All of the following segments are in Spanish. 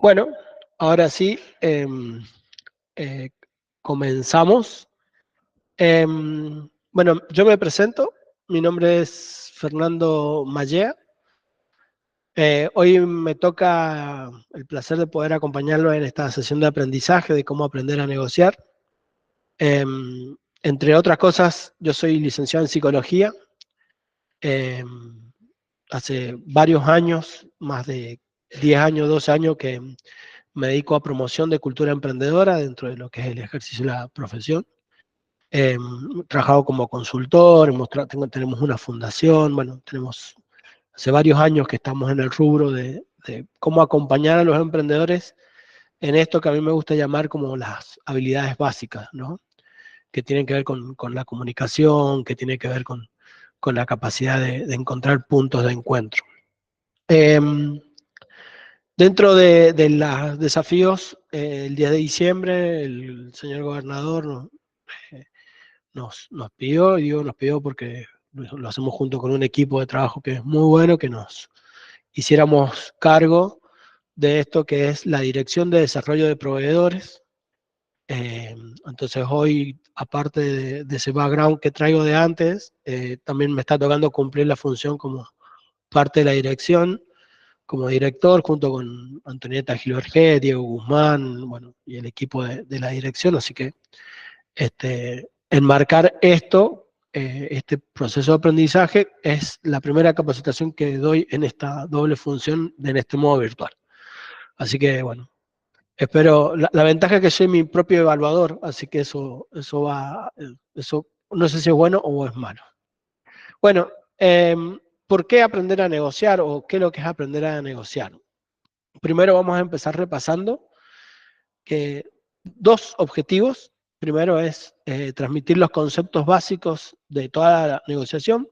Bueno, ahora sí, eh, comenzamos. Bueno, yo me presento. Mi nombre es Fernando Mallea. Hoy me toca el placer de poder acompañarlo en esta sesión de aprendizaje de cómo aprender a negociar. Entre otras cosas, yo soy licenciado en psicología. Hace varios años, más de 10 años, 12 años, que me dedico a promoción de cultura emprendedora dentro de lo que es el ejercicio de la profesión. He trabajado como consultor, tenemos una fundación, bueno, tenemos hace varios años que estamos en el rubro de cómo acompañar a los emprendedores en esto que a mí me gusta llamar como las habilidades básicas, ¿no? Que tienen que ver con la comunicación, que tienen que ver con la capacidad de encontrar puntos de encuentro. Dentro de los desafíos, el 10 de diciembre el señor gobernador nos pidió, y digo nos pidió porque lo hacemos junto con un equipo de trabajo que es muy bueno, que nos hiciéramos cargo de esto que es la Dirección de Desarrollo de Proveedores. Entonces hoy, aparte de ese background que traigo de antes, también me está tocando cumplir la función como parte de la dirección, como director, junto con Antonieta Gilberget, Diego Guzmán, bueno, y el equipo de la dirección. Así que enmarcar este proceso de aprendizaje es la primera capacitación que doy en esta doble función, en este modo virtual. Así que, bueno, espero, la ventaja es que soy mi propio evaluador, así que eso no sé si es bueno o es malo. Bueno, ¿por qué aprender a negociar o qué es lo que es aprender a negociar? Primero vamos a empezar repasando que dos objetivos. Primero es transmitir los conceptos básicos de toda la negociación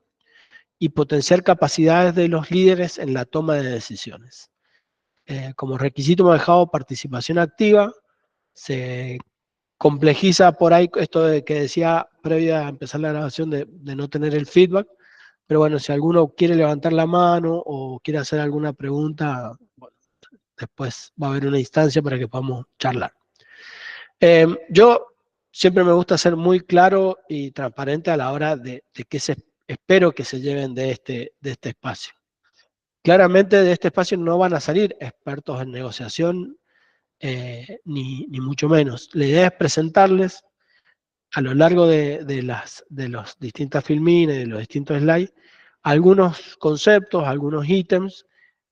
y potenciar capacidades de los líderes en la toma de decisiones. Como requisito hemos dejado participación activa. Se complejiza por ahí esto de que decía previa a empezar la grabación de no tener el feedback, pero bueno, si alguno quiere levantar la mano o quiere hacer alguna pregunta, bueno, después va a haber una instancia para que podamos charlar. Yo siempre me gusta ser muy claro y transparente a la hora de qué espero que se lleven de este espacio. Claramente de este espacio no van a salir expertos en negociación, ni mucho menos. La idea es presentarles a lo largo de los distintas filmines, de los distintos slides, algunos conceptos, algunos ítems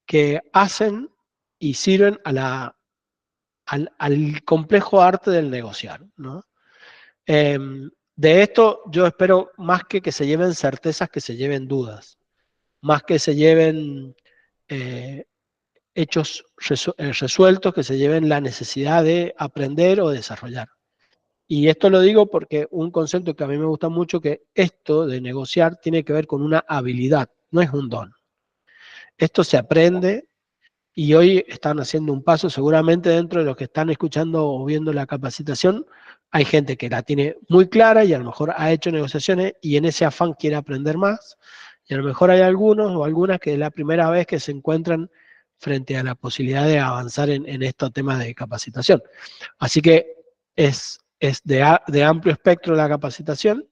que hacen y sirven al complejo arte del negociar, ¿no? De esto yo espero más que se lleven certezas, que se lleven dudas, más que se lleven hechos resueltos, que se lleven la necesidad de aprender o desarrollar. Y esto lo digo porque un concepto que a mí me gusta mucho, que esto de negociar tiene que ver con una habilidad, no es un don. Esto se aprende y hoy están haciendo un paso, seguramente dentro de los que están escuchando o viendo la capacitación, hay gente que la tiene muy clara y a lo mejor ha hecho negociaciones y en ese afán quiere aprender más. Y a lo mejor hay algunos o algunas que es la primera vez que se encuentran frente a la posibilidad de avanzar en estos temas de capacitación. Así que es de amplio espectro la capacitación.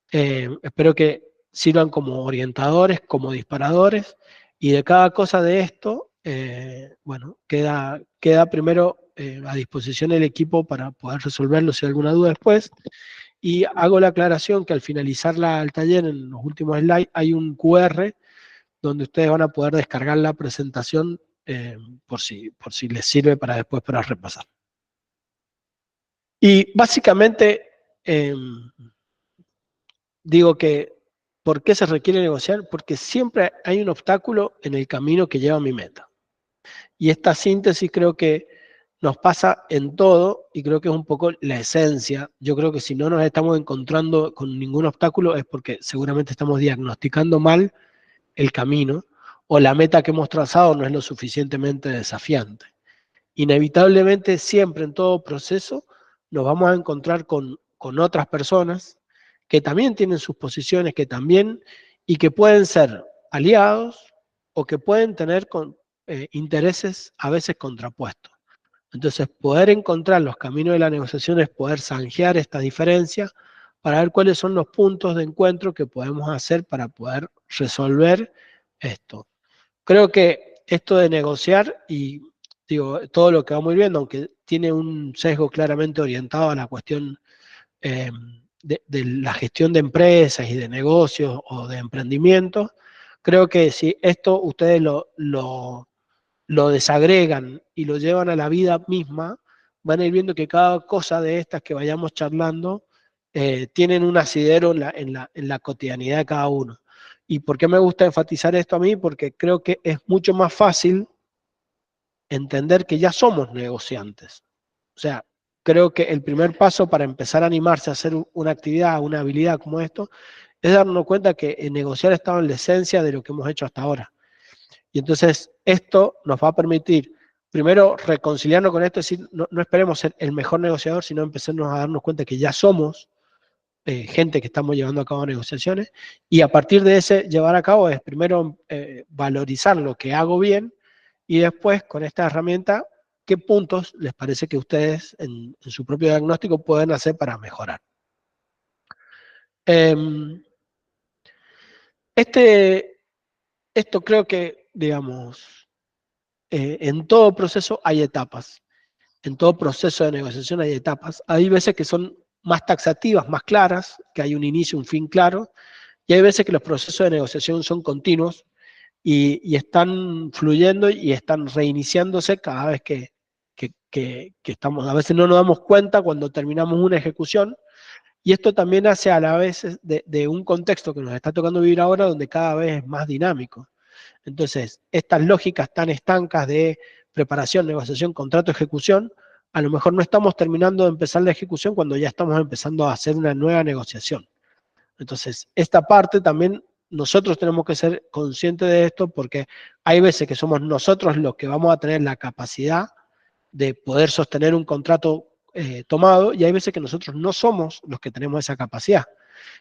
Espero que sirvan como orientadores, como disparadores, y de cada cosa de esto, bueno, queda primero a disposición el equipo para poder resolverlo si hay alguna duda después. Y hago la aclaración que al finalizar el taller, en los últimos slides, hay un QR donde ustedes van a poder descargar la presentación por si les sirve para después para repasar. Y básicamente digo que ¿por qué se requiere negociar? Porque siempre hay un obstáculo en el camino que lleva a mi meta. Y esta síntesis creo que nos pasa en todo y creo que es un poco la esencia. Yo creo que si no nos estamos encontrando con ningún obstáculo es porque seguramente estamos diagnosticando mal el camino o la meta que hemos trazado no es lo suficientemente desafiante. Inevitablemente siempre en todo proceso nos vamos a encontrar con otras personas que también tienen sus posiciones, que también, y que pueden ser aliados o que pueden tener intereses a veces contrapuestos. Entonces, poder encontrar los caminos de la negociación es poder zanjear esta diferencia para ver cuáles son los puntos de encuentro que podemos hacer para poder resolver esto. Creo que esto de negociar y digo, todo lo que vamos a ir viendo, aunque tiene un sesgo claramente orientado a la cuestión de la gestión de empresas y de negocios o de emprendimientos, creo que si esto ustedes lo desagregan y lo llevan a la vida misma, van a ir viendo que cada cosa de estas que vayamos charlando tienen un asidero en la cotidianidad de cada uno. ¿Y por qué me gusta enfatizar esto a mí? Porque creo que es mucho más fácil entender que ya somos negociantes. O sea, creo que el primer paso para empezar a animarse a hacer una actividad, una habilidad como esto, es darnos cuenta que negociar estaba en la esencia de lo que hemos hecho hasta ahora. Y entonces esto nos va a permitir, primero, reconciliarnos con esto, es decir, no esperemos ser el mejor negociador, sino empecemos a darnos cuenta que ya somos gente que estamos llevando a cabo negociaciones, y a partir de ese llevar a cabo es primero valorizar lo que hago bien, y después con esta herramienta, qué puntos les parece que ustedes en su propio diagnóstico pueden hacer para mejorar. Esto creo que, digamos, en todo proceso hay etapas. En todo proceso de negociación hay etapas. Hay veces que son más taxativas, más claras, que hay un inicio, un fin claro, y hay veces que los procesos de negociación son continuos y están fluyendo y están reiniciándose cada vez que estamos. A veces no nos damos cuenta cuando terminamos una ejecución, y esto también hace a la vez de un contexto que nos está tocando vivir ahora, donde cada vez es más dinámico. Entonces, estas lógicas tan estancas de preparación, negociación, contrato, ejecución, a lo mejor no estamos terminando de empezar la ejecución cuando ya estamos empezando a hacer una nueva negociación. Entonces, esta parte también nosotros tenemos que ser conscientes de esto, porque hay veces que somos nosotros los que vamos a tener la capacidad de poder sostener un contrato tomado, y hay veces que nosotros no somos los que tenemos esa capacidad.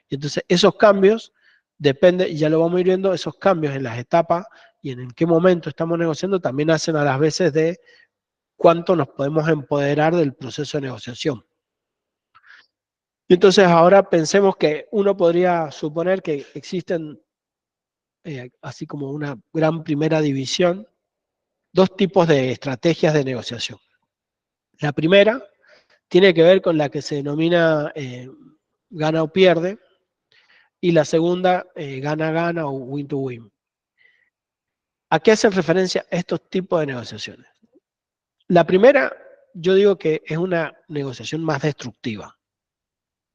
Y entonces esos cambios depende, y ya lo vamos a ir viendo, esos cambios en las etapas y en qué momento estamos negociando también hacen a las veces de cuánto nos podemos empoderar del proceso de negociación. Y entonces ahora pensemos que uno podría suponer que existen, así como una gran primera división, dos tipos de estrategias de negociación. La primera tiene que ver con la que se denomina gana o pierde, y la segunda gana-gana o win-to-win. ¿A qué hacen referencia estos tipos de negociaciones? La primera, yo digo que es una negociación más destructiva.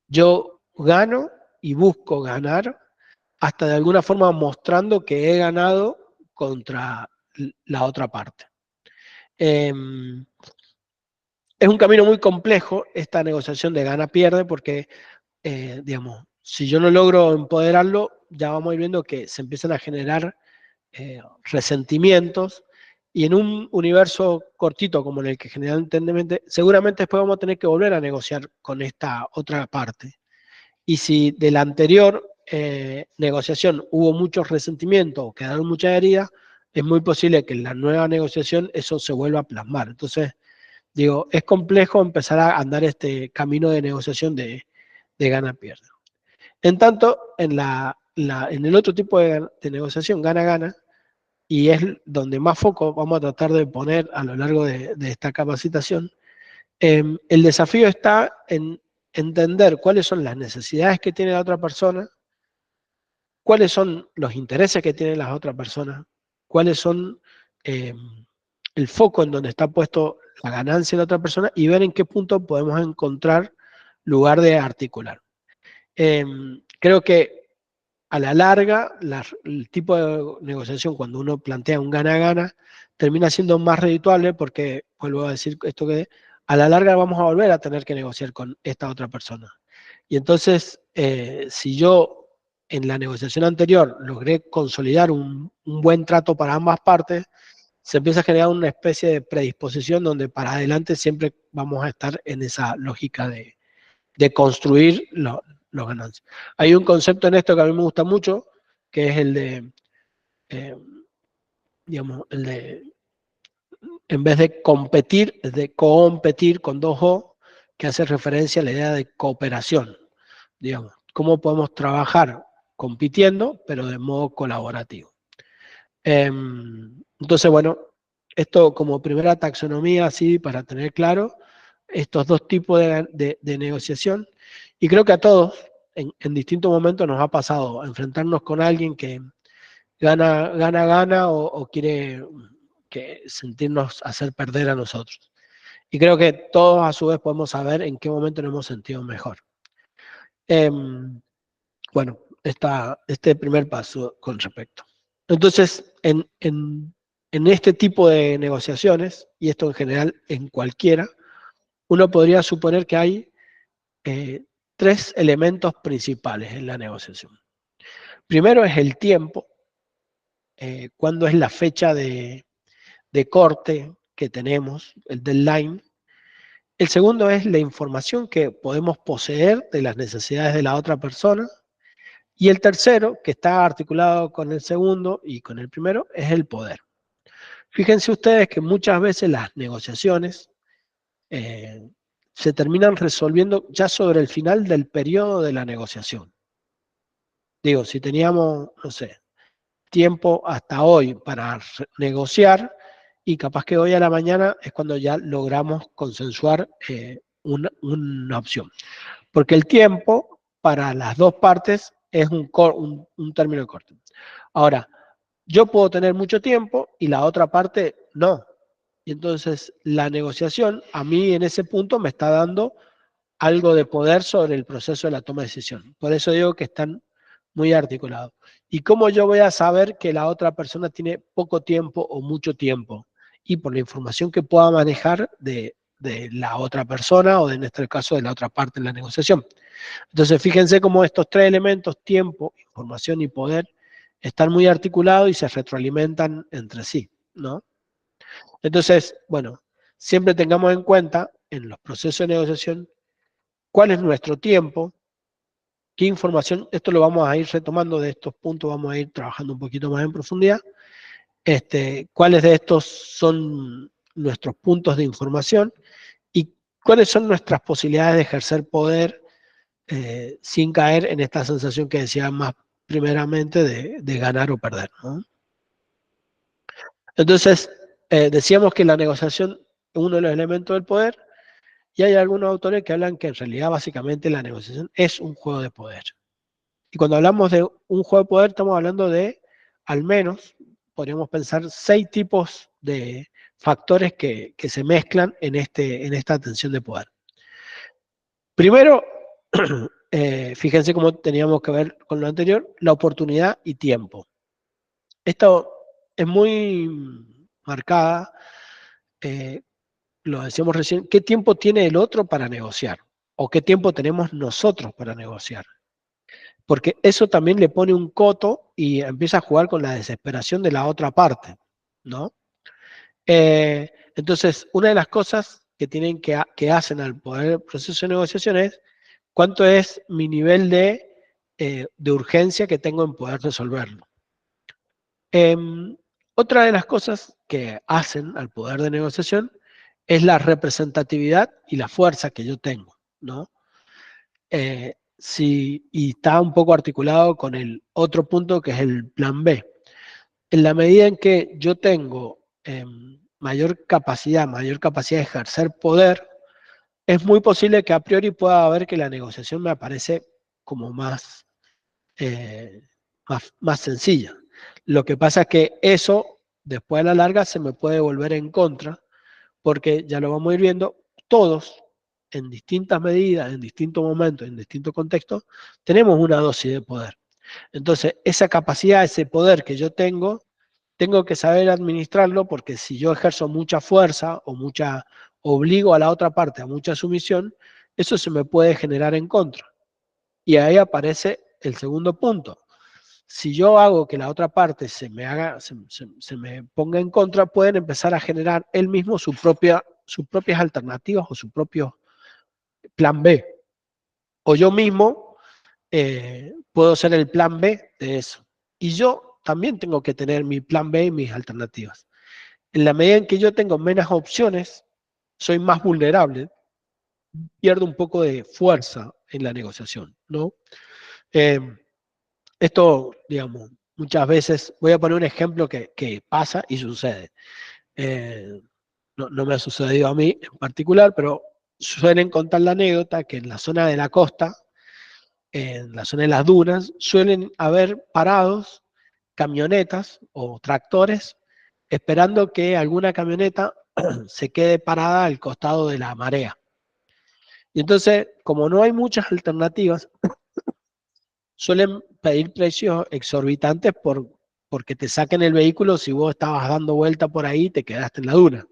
Yo gano y busco ganar hasta de alguna forma mostrando que he ganado contra la otra parte. Es un camino muy complejo esta negociación de gana-pierde, porque, digamos, si yo no logro empoderarlo, ya vamos a ir viendo que se empiezan a generar resentimientos, y en un universo cortito como en el que generalmente, seguramente después vamos a tener que volver a negociar con esta otra parte. Y si de la anterior negociación hubo muchos resentimientos o quedaron muchas heridas, es muy posible que en la nueva negociación eso se vuelva a plasmar. Entonces, digo, es complejo empezar a andar este camino de negociación de gana-pierde. En tanto, en el otro tipo de negociación, gana-gana, y es donde más foco vamos a tratar de poner a lo largo de esta capacitación, el desafío está en entender cuáles son las necesidades que tiene la otra persona, cuáles son los intereses que tiene la otra persona, cuáles son el foco en donde está puesto la ganancia de la otra persona, y ver en qué punto podemos encontrar lugar de articular. Creo que a la larga, el tipo de negociación, cuando uno plantea un gana-gana, termina siendo más redituable, porque, vuelvo a decir esto, que a la larga vamos a volver a tener que negociar con esta otra persona. Y entonces, si yo en la negociación anterior logré consolidar un buen trato para ambas partes, se empieza a generar una especie de predisposición donde para adelante siempre vamos a estar en esa lógica de construir los ganancias. Hay un concepto en esto que a mí me gusta mucho, que es el de, digamos, el de en vez de competir, es de competir con 2O, que hace referencia a la idea de cooperación, digamos. ¿Cómo podemos trabajar compitiendo, pero de modo colaborativo? Entonces, bueno, esto como primera taxonomía, así para tener claro estos dos tipos de negociación. Y creo que a todos, en distintos momentos, nos ha pasado enfrentarnos con alguien que gana o quiere sentirnos hacer perder a nosotros. Y creo que todos a su vez podemos saber en qué momento nos hemos sentido mejor. Bueno, este primer paso con respecto. Entonces, en este tipo de negociaciones, y esto en general en cualquiera, uno podría suponer que hay 3 elementos principales en la negociación. Primero es el tiempo, cuándo es la fecha de corte que tenemos, el deadline. El segundo es la información que podemos poseer de las necesidades de la otra persona. Y el tercero, que está articulado con el segundo y con el primero, es el poder. Fíjense ustedes que muchas veces las negociaciones se terminan resolviendo ya sobre el final del periodo de la negociación. Digo, si teníamos, no sé, tiempo hasta hoy para negociar y capaz que hoy a la mañana es cuando ya logramos consensuar una opción. Porque el tiempo para las dos partes es un término corto. Ahora, yo puedo tener mucho tiempo y la otra parte no. Y entonces la negociación a mí en ese punto me está dando algo de poder sobre el proceso de la toma de decisión. Por eso digo que están muy articulados. ¿Y cómo yo voy a saber que la otra persona tiene poco tiempo o mucho tiempo? Y por la información que pueda manejar de la otra persona o en este caso de la otra parte en la negociación. Entonces fíjense cómo estos 3 elementos, tiempo, información y poder, están muy articulados y se retroalimentan entre sí, ¿no? Entonces, bueno, siempre tengamos en cuenta en los procesos de negociación cuál es nuestro tiempo, qué información, esto lo vamos a ir retomando de estos puntos, vamos a ir trabajando un poquito más en profundidad, cuáles de estos son nuestros puntos de información y cuáles son nuestras posibilidades de ejercer poder sin caer en esta sensación que decía más primeramente de ganar o perder, ¿no? Entonces, decíamos que la negociación es uno de los elementos del poder y hay algunos autores que hablan que en realidad básicamente la negociación es un juego de poder. Y cuando hablamos de un juego de poder estamos hablando de al menos, podríamos pensar, 6 tipos de factores que se mezclan en esta tensión de poder. Primero, fíjense cómo teníamos que ver con lo anterior, la oportunidad y tiempo. Esto es muy marcada, lo decíamos recién, ¿qué tiempo tiene el otro para negociar? ¿O qué tiempo tenemos nosotros para negociar? Porque eso también le pone un coto y empieza a jugar con la desesperación de la otra parte, ¿no? Entonces, una de las cosas que hacen al poder proceso de negociación es cuánto es mi nivel de urgencia que tengo en poder resolverlo. Otra de las cosas que hacen al poder de negociación es la representatividad y la fuerza que yo tengo, ¿no? Y está un poco articulado con el otro punto que es el plan B. En la medida en que yo tengo mayor capacidad de ejercer poder, es muy posible que a priori pueda ver que la negociación me aparece como más sencilla. Lo que pasa es que eso, después a la larga, se me puede volver en contra, porque ya lo vamos a ir viendo, todos, en distintas medidas, en distintos momentos, en distintos contextos, tenemos una dosis de poder. Entonces, esa capacidad, ese poder que yo tengo que saber administrarlo, porque si yo ejerzo mucha fuerza o obligo a la otra parte a mucha sumisión, eso se me puede generar en contra. Y ahí aparece el segundo punto. Si yo hago que la otra parte se me ponga en contra, pueden empezar a generar él mismo sus propias alternativas o su propio plan B. O yo mismo puedo ser el plan B de eso. Y yo también tengo que tener mi plan B y mis alternativas. En la medida en que yo tengo menos opciones, soy más vulnerable, pierdo un poco de fuerza en la negociación, ¿no? Eh, Esto, digamos, muchas veces, voy a poner un ejemplo que pasa y sucede. Eh, no me ha sucedido a mí en particular, pero suelen contar la anécdota que en la zona de la costa, en la zona de las dunas, suelen haber parados camionetas o tractores esperando que alguna camioneta se quede parada al costado de la marea. Y entonces, como no hay muchas alternativas, suelen pedir precios exorbitantes porque te saquen el vehículo si vos estabas dando vuelta por ahí y te quedaste en la duna.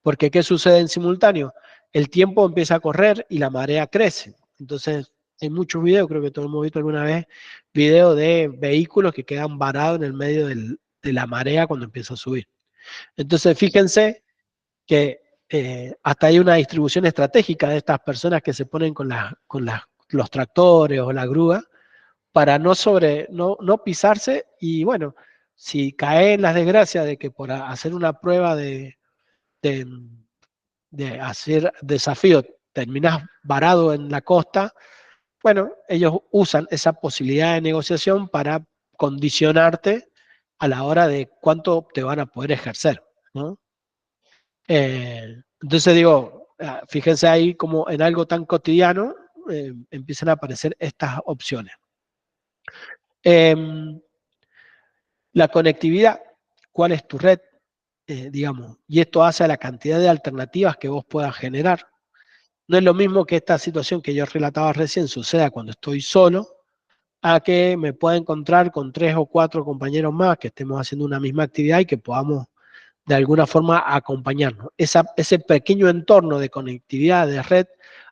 Porque ¿qué sucede en simultáneo? El tiempo empieza a correr y la marea crece. Entonces, hay muchos videos, creo que todos hemos visto alguna vez, videos de vehículos que quedan varados en el medio de la marea cuando empieza a subir. Entonces, fíjense que hasta hay una distribución estratégica de estas personas que se ponen con los tractores o la grúa para no pisarse y bueno, si cae en las desgracias de que por hacer una prueba de, de hacer desafío terminas varado en la costa, bueno, ellos usan esa posibilidad de negociación para condicionarte a la hora de cuánto te van a poder ejercer, ¿no? Entonces digo, fíjense ahí como en algo tan cotidiano empiezan a aparecer estas opciones. Eh, la conectividad, ¿cuál es tu red? Digamos, y esto hace a la cantidad de alternativas que vos puedas generar. No es lo mismo que esta situación que yo relataba recién suceda cuando estoy solo, a que me pueda encontrar con 3 o 4 compañeros más que estemos haciendo una misma actividad y que podamos de alguna forma acompañarnos. Ese pequeño entorno de conectividad, de red,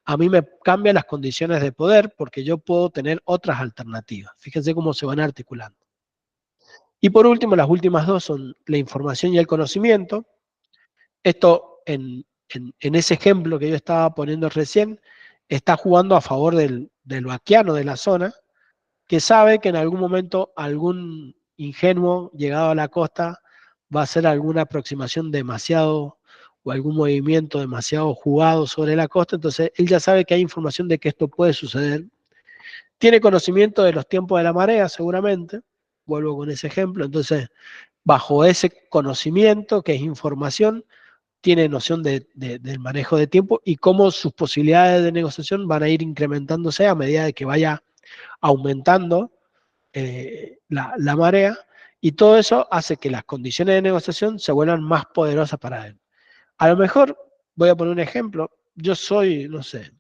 a mí me cambia las condiciones de poder porque yo puedo tener otras alternativas. Fíjense cómo se van articulando. Y por último, las últimas dos son la información y el conocimiento. Esto, en ese ejemplo que yo estaba poniendo recién, está jugando a favor del vaquiano de la zona, que sabe que en algún momento algún ingenuo llegado a la costa va a hacer alguna aproximación demasiado o algún movimiento demasiado jugado sobre la costa, entonces él ya sabe que hay información de que esto puede suceder. Tiene conocimiento de los tiempos de la marea, seguramente, vuelvo con ese ejemplo, entonces bajo ese conocimiento, que es información, tiene noción del manejo de tiempo y cómo sus posibilidades de negociación van a ir incrementándose a medida de que vaya aumentando la marea, y todo eso hace que las condiciones de negociación se vuelvan más poderosas para él. A lo mejor, voy a poner un ejemplo, yo soy, no sé,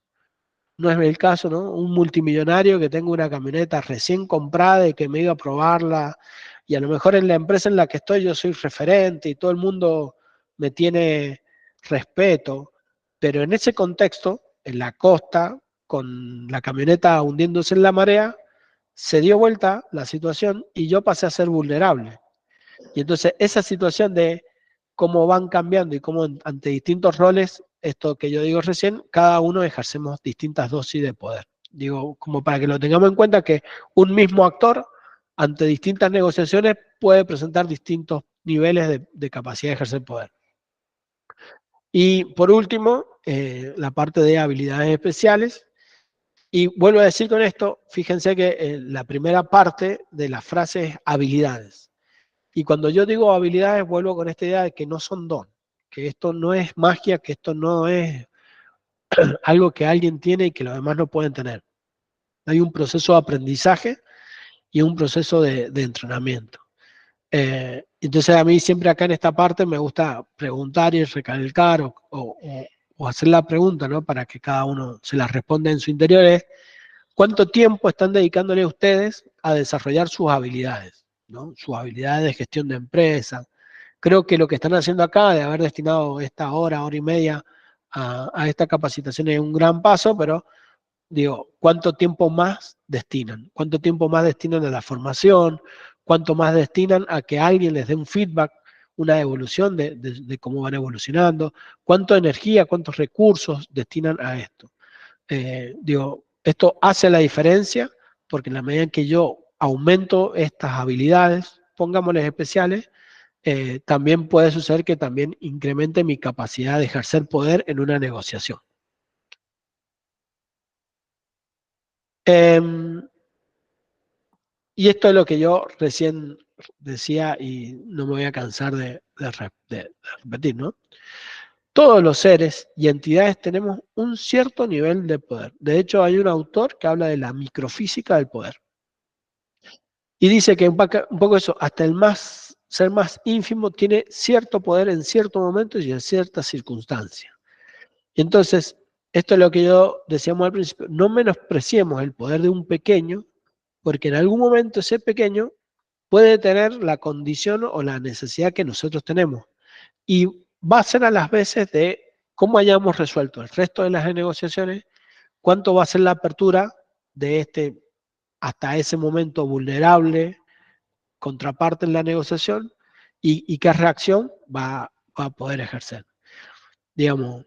no es el caso, ¿no? Un multimillonario que tengo una camioneta recién comprada y que me iba a probarla, y a lo mejor en la empresa en la que estoy yo soy referente y todo el mundo me tiene respeto, pero en ese contexto, en la costa, con la camioneta hundiéndose en la marea, se dio vuelta la situación y yo pasé a ser vulnerable. Y entonces esa situación de cómo van cambiando y cómo ante distintos roles, esto que yo digo recién, cada uno ejercemos distintas dosis de poder. Digo, como para que lo tengamos en cuenta que un mismo actor ante distintas negociaciones puede presentar distintos niveles de capacidad de ejercer poder. Y por último, la parte de habilidades especiales. Y vuelvo a decir con esto, fíjense que la primera parte de la frase es habilidades. Y cuando yo digo habilidades, vuelvo con esta idea de que no son don, que esto no es magia, que esto no es algo que alguien tiene y que los demás no pueden tener. Hay un proceso de aprendizaje y un proceso de entrenamiento. Entonces a mí siempre acá en esta parte me gusta preguntar y recalcar o hacer la pregunta, ¿no? Para que cada uno se la responda en su interior es, ¿cuánto tiempo están dedicándole ustedes a desarrollar sus habilidades, ¿no? Sus habilidades de gestión de empresa. Creo que lo que están haciendo acá, de haber destinado esta hora y media a esta capacitación es un gran paso, pero digo, ¿cuánto tiempo más destinan? ¿Cuánto tiempo más destinan a la formación? ¿Cuánto más destinan a que alguien les dé un feedback, una evolución de cómo van evolucionando? ¿Cuánta energía, cuántos recursos destinan a esto? Digo, esto hace la diferencia porque en la medida en que yo aumento estas habilidades, pongámosles especiales, también puede suceder que también incremente mi capacidad de ejercer poder en una negociación. Y esto es lo que yo recién decía y no me voy a cansar de repetir, ¿no? Todos los seres y entidades tenemos un cierto nivel de poder. De hecho, hay un autor que habla de la microfísica del poder. Y dice que un poco eso, hasta el ser más ínfimo tiene cierto poder en ciertos momentos y en ciertas circunstancias. Y entonces, esto es lo que yo decíamos al principio, no menospreciemos el poder de un pequeño, porque en algún momento ese pequeño puede tener la condición o la necesidad que nosotros tenemos. Y va a ser a las veces de cómo hayamos resuelto el resto de las negociaciones, cuánto va a ser la apertura de este hasta ese momento vulnerable contraparte en la negociación y qué reacción va a poder ejercer. Digamos,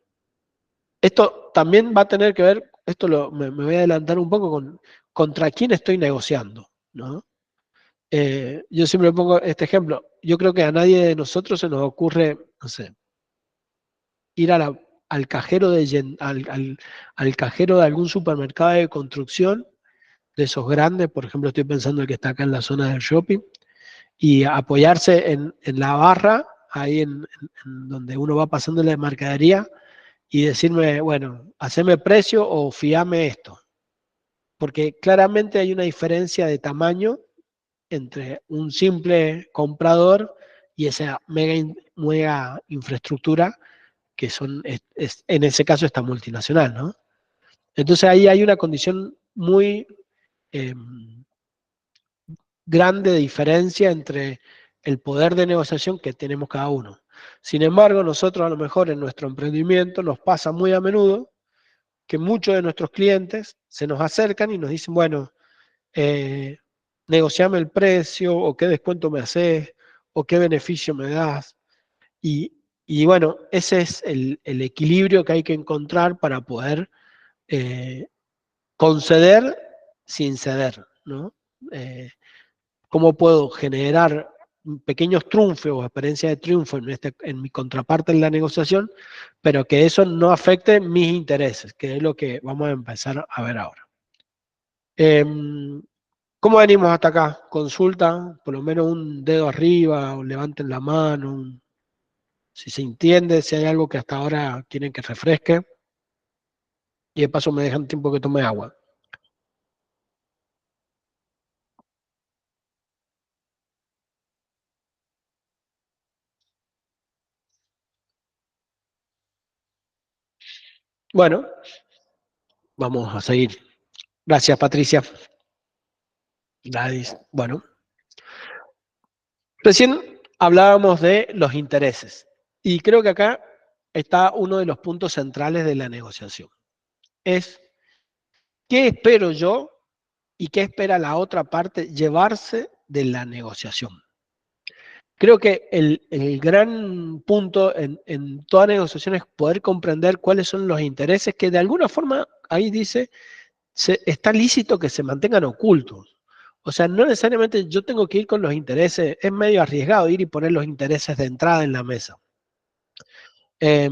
esto también va a tener que ver, me voy a adelantar un poco contra quién estoy negociando, ¿no? Yo siempre pongo este ejemplo. Yo creo que a nadie de nosotros se nos ocurre, no sé, ir al cajero al cajero de algún supermercado de construcción, de esos grandes, por ejemplo, estoy pensando el que está acá en la zona del shopping, y apoyarse en la barra, ahí en donde uno va pasando la mercadería, y decirme, bueno, haceme precio o fiame esto. Porque claramente hay una diferencia de tamaño entre un simple comprador y esa mega infraestructura que en ese caso esta multinacional, ¿no? Entonces ahí hay una condición muy eh, grande de diferencia entre el poder de negociación que tenemos cada uno. Sin embargo, nosotros a lo mejor en nuestro emprendimiento nos pasa muy a menudo que muchos de nuestros clientes se nos acercan y nos dicen, bueno, negociame el precio, o qué descuento me haces, o qué beneficio me das. Y bueno, ese es el equilibrio que hay que encontrar para poder eh, conceder sin ceder, ¿no? ¿Cómo puedo generar pequeños triunfos o experiencia de triunfo en mi contraparte en la negociación, pero que eso no afecte mis intereses, que es lo que vamos a empezar a ver ahora? Eh, ¿Cómo venimos hasta acá? Consulta, por lo menos un dedo arriba, o levanten la mano, si se entiende, si hay algo que hasta ahora quieren que refresque, y de paso me dejan tiempo que tome agua. Bueno, vamos a seguir. Gracias, Patricia. Gladys. Bueno, recién hablábamos de los intereses, y creo que acá está uno de los puntos centrales de la negociación. Es qué espero yo y qué espera la otra parte llevarse de la negociación. Creo que el gran punto en toda negociación es poder comprender cuáles son los intereses que de alguna forma, ahí dice, está lícito que se mantengan ocultos. O sea, no necesariamente yo tengo que ir con los intereses, es medio arriesgado ir y poner los intereses de entrada en la mesa. Eh,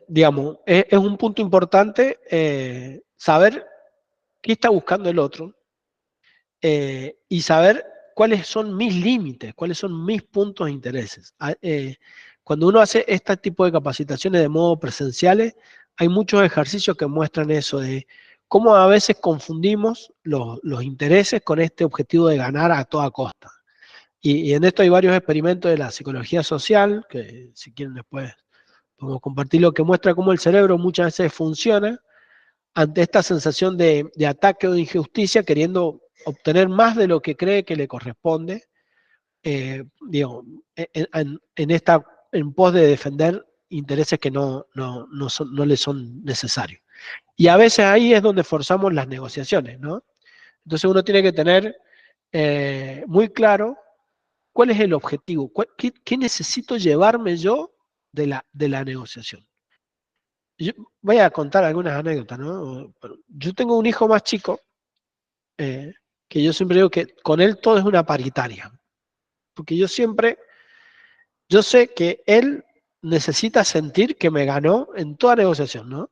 digamos, es un punto importante saber qué está buscando el otro, y saber cuáles son mis límites, cuáles son mis puntos de intereses. Cuando uno hace este tipo de capacitaciones de modo presenciales, hay muchos ejercicios que muestran eso de cómo a veces confundimos los intereses con este objetivo de ganar a toda costa. Y en esto hay varios experimentos de la psicología social, que si quieren después podemos compartirlo, que muestra cómo el cerebro muchas veces funciona ante esta sensación de ataque o de injusticia, queriendo obtener más de lo que cree que le corresponde, digo, en pos de defender intereses que no le son necesarios. Y a veces ahí es donde forzamos las negociaciones, ¿no? Entonces uno tiene que tener muy claro cuál es el objetivo, qué necesito llevarme yo de la negociación. Yo voy a contar algunas anécdotas, ¿no? Yo tengo un hijo más chico, que yo siempre digo que con él todo es una paritaria. Porque yo sé que él necesita sentir que me ganó en toda negociación, ¿no?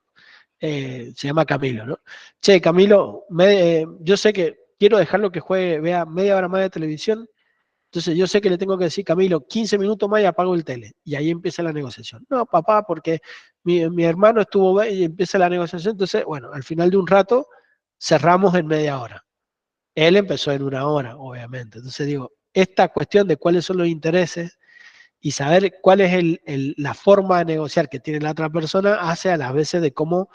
Se llama Camilo, ¿no? Che, Camilo, yo sé que quiero dejarlo que juegue, vea media hora más de televisión, entonces yo sé que le tengo que decir, Camilo, 15 minutos más y apago el tele. Y ahí empieza la negociación. No, papá, porque mi hermano estuvo y empieza la negociación. Entonces, bueno, al final de un rato cerramos en media hora. Él empezó en una hora, obviamente. Entonces digo, esta cuestión de cuáles son los intereses y saber cuál es la forma de negociar que tiene la otra persona hace a las veces de cómo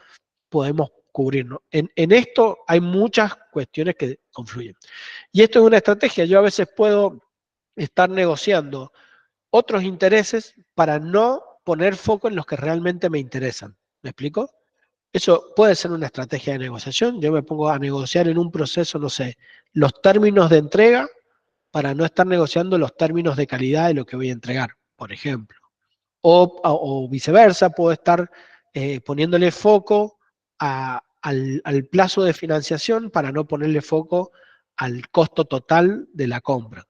podemos cubrirnos. En esto hay muchas cuestiones que confluyen. Y esto es una estrategia. Yo a veces puedo estar negociando otros intereses para no poner foco en los que realmente me interesan. ¿Me explico? Eso puede ser una estrategia de negociación. Yo me pongo a negociar en un proceso, no sé, los términos de entrega para no estar negociando los términos de calidad de lo que voy a entregar, por ejemplo. O viceversa, puedo estar poniéndole foco al plazo de financiación para no ponerle foco al costo total de la compra.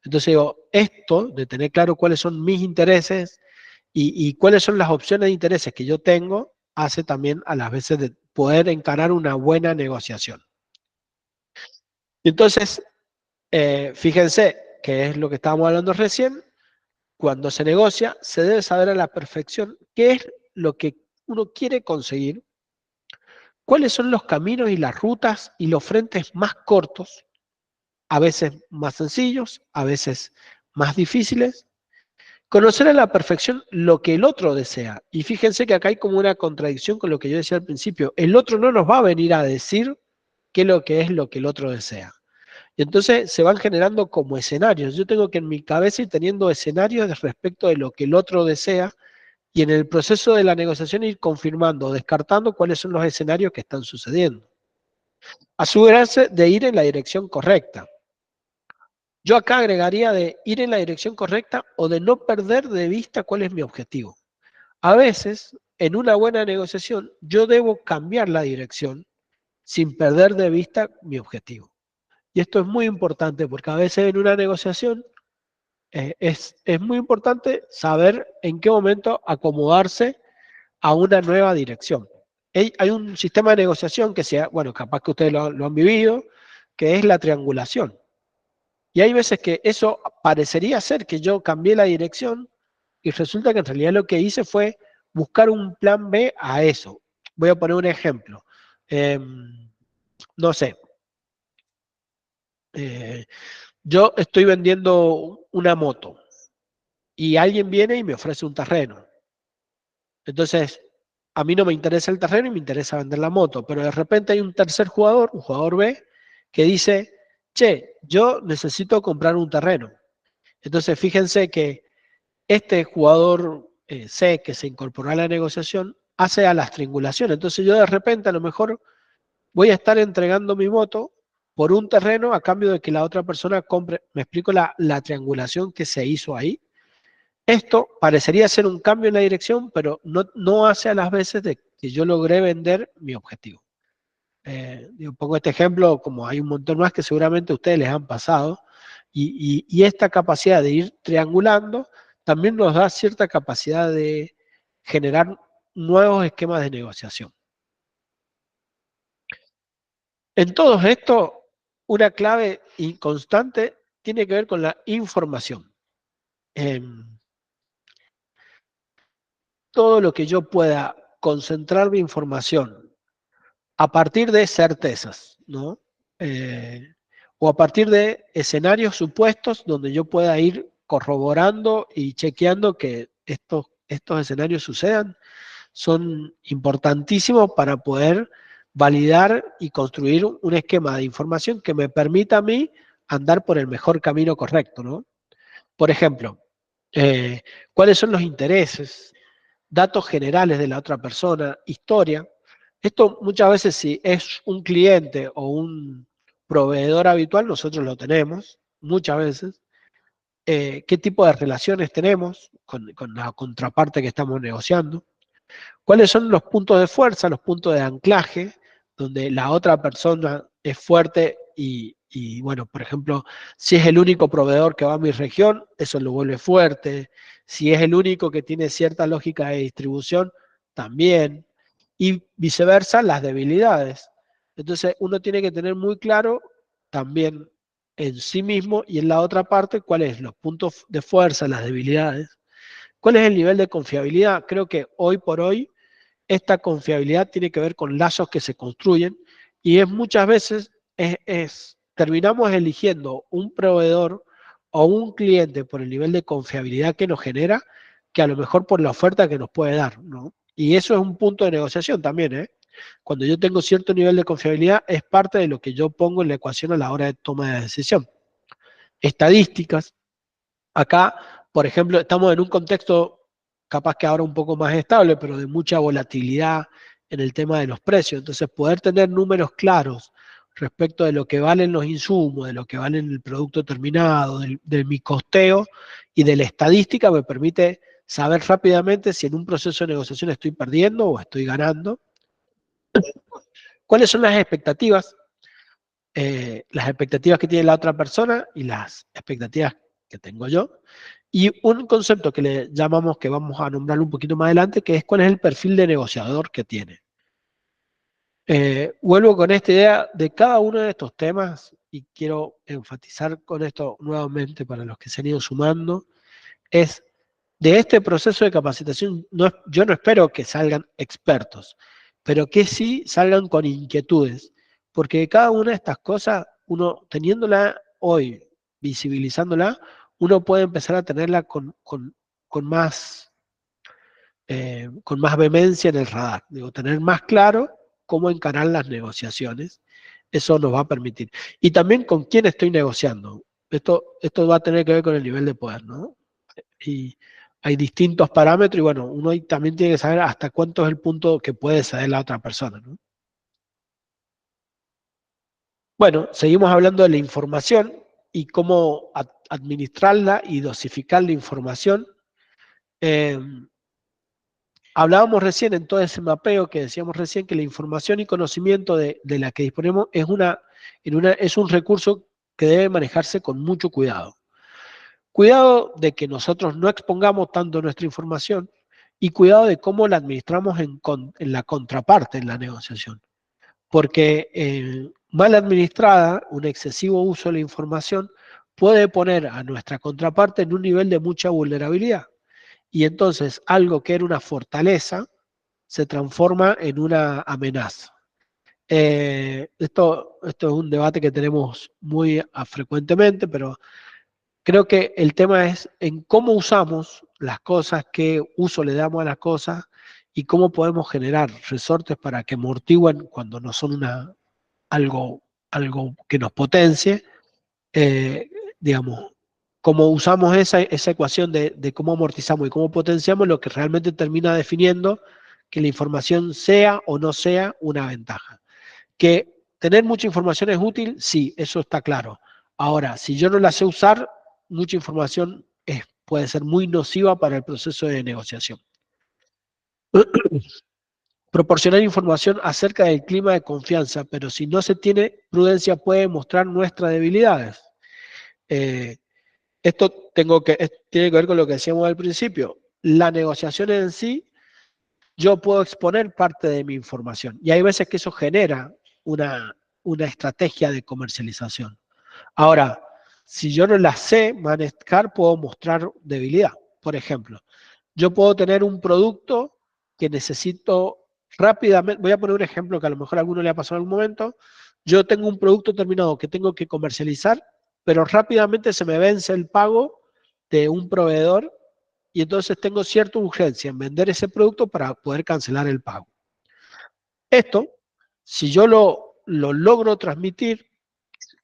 Entonces digo, esto de tener claro cuáles son mis intereses y cuáles son las opciones de intereses que yo tengo, hace también a las veces de poder encarar una buena negociación. Entonces, fíjense que es lo que estábamos hablando recién, cuando se negocia, se debe saber a la perfección qué es lo que uno quiere conseguir, cuáles son los caminos y las rutas y los frentes más cortos, a veces más sencillos, a veces más difíciles. Conocer a la perfección lo que el otro desea. Y fíjense que acá hay como una contradicción con lo que yo decía al principio. El otro no nos va a venir a decir qué es lo que el otro desea. Y entonces se van generando como escenarios. Yo tengo que en mi cabeza ir teniendo escenarios respecto de lo que el otro desea y en el proceso de la negociación ir confirmando, descartando cuáles son los escenarios que están sucediendo. Asegurarse de ir en la dirección correcta. Yo acá agregaría de ir en la dirección correcta o de no perder de vista cuál es mi objetivo. A veces, en una buena negociación, yo debo cambiar la dirección sin perder de vista mi objetivo. Y esto es muy importante porque a veces en una negociación es muy importante saber en qué momento acomodarse a una nueva dirección. Hay un sistema de negociación que sea, bueno, capaz que ustedes lo han vivido, que es la triangulación. Y hay veces que eso parecería ser que yo cambié la dirección y resulta que en realidad lo que hice fue buscar un plan B a eso. Voy a poner un ejemplo. No sé, yo estoy vendiendo una moto y alguien viene y me ofrece un terreno. Entonces, a mí no me interesa el terreno y me interesa vender la moto, pero de repente hay un tercer jugador, un jugador B, que dice, che, yo necesito comprar un terreno. Entonces, fíjense que este jugador C que se incorporó a la negociación hace a las triangulaciones. Entonces yo de repente a lo mejor voy a estar entregando mi moto por un terreno a cambio de que la otra persona compre. ¿Me explico la triangulación que se hizo ahí? Esto parecería ser un cambio en la dirección, pero no hace a las veces de que yo logré vender mi objetivo. Pongo este ejemplo, como hay un montón más que seguramente a ustedes les han pasado, y esta capacidad de ir triangulando también nos da cierta capacidad de generar nuevos esquemas de negociación. En todo esto, una clave inconstante tiene que ver con la información. Todo lo que yo pueda concentrar mi información a partir de certezas, ¿no? O a partir de escenarios supuestos donde yo pueda ir corroborando y chequeando que estos escenarios sucedan, son importantísimos para poder validar y construir un esquema de información que me permita a mí andar por el mejor camino correcto, ¿no? Por ejemplo, ¿cuáles son los intereses? Datos generales de la otra persona, historia. Esto muchas veces si es un cliente o un proveedor habitual, nosotros lo tenemos, muchas veces. ¿Qué tipo de relaciones tenemos con la contraparte que estamos negociando? ¿Cuáles son los puntos de fuerza, los puntos de anclaje, donde la otra persona es fuerte y Y bueno, por ejemplo, si es el único proveedor que va a mi región, eso lo vuelve fuerte. Si es el único que tiene cierta lógica de distribución, también. Y viceversa, las debilidades. Entonces, uno tiene que tener muy claro también en sí mismo y en la otra parte cuáles son los puntos de fuerza, las debilidades. ¿Cuál es el nivel de confiabilidad? Creo que hoy por hoy esta confiabilidad tiene que ver con lazos que se construyen y es muchas veces terminamos eligiendo un proveedor o un cliente por el nivel de confiabilidad que nos genera que a lo mejor por la oferta que nos puede dar, ¿no? Y eso es un punto de negociación también, ¿eh? Cuando yo tengo cierto nivel de confiabilidad es parte de lo que yo pongo en la ecuación a la hora de toma de decisión. Estadísticas. Acá, por ejemplo, estamos en un contexto capaz que ahora un poco más estable, pero de mucha volatilidad en el tema de los precios. Entonces, poder tener números claros respecto de lo que valen los insumos, de lo que vale el producto terminado, de mi costeo y de la estadística me permite saber rápidamente si en un proceso de negociación estoy perdiendo o estoy ganando. ¿Cuáles son las expectativas que tiene la otra persona y las expectativas que tengo yo? Y un concepto que le llamamos, que vamos a nombrar un poquito más adelante, que es cuál es el perfil de negociador que tiene. Vuelvo con esta idea de cada uno de estos temas y quiero enfatizar con esto nuevamente para los que se han ido sumando, es de este proceso de capacitación, yo no espero que salgan expertos, pero que sí salgan con inquietudes, porque cada una de estas cosas, uno teniéndola hoy, visibilizándola, uno puede empezar a tenerla con más vehemencia en el radar, digo, tener más claro cómo encarar las negociaciones. Eso nos va a permitir. Y también con quién estoy negociando. Esto va a tener que ver con el nivel de poder, ¿no? Y hay distintos parámetros y bueno, uno también tiene que saber hasta cuánto es el punto que puede ceder la otra persona, ¿no? Bueno, seguimos hablando de la información y cómo administrarla y dosificar la información. Eh, Hablábamos recién en todo ese mapeo que decíamos recién que la información y conocimiento de la que disponemos es un recurso que debe manejarse con mucho cuidado. Cuidado de que nosotros no expongamos tanto nuestra información y cuidado de cómo la administramos en la contraparte, en la negociación. Porque mal administrada, un excesivo uso de la información puede poner a nuestra contraparte en un nivel de mucha vulnerabilidad. Y entonces algo que era una fortaleza se transforma en una amenaza. Esto es un debate que tenemos muy frecuentemente, pero creo que el tema es en cómo usamos las cosas, qué uso le damos a las cosas y cómo podemos generar resortes para que amortiguen cuando no son algo, algo que nos potencie, eh, digamos, cómo usamos esa ecuación de cómo amortizamos y cómo potenciamos lo que realmente termina definiendo que la información sea o no sea una ventaja. Que tener mucha información es útil, sí, eso está claro. Ahora, si yo no la sé usar, mucha información puede ser muy nociva para el proceso de negociación. Proporcionar información acerca del clima de confianza, pero si no se tiene prudencia puede mostrar nuestras debilidades. Eh, Esto tiene que ver con lo que decíamos al principio. La negociación en sí, yo puedo exponer parte de mi información y hay veces que eso genera una estrategia de comercialización. Ahora, si yo no la sé manejar, puedo mostrar debilidad. Por ejemplo, yo puedo tener un producto que necesito rápidamente, voy a poner un ejemplo que a lo mejor a alguno le ha pasado en algún momento, yo tengo un producto terminado que tengo que comercializar, pero rápidamente se me vence el pago de un proveedor y entonces tengo cierta urgencia en vender ese producto para poder cancelar el pago. Esto, si yo lo logro transmitir,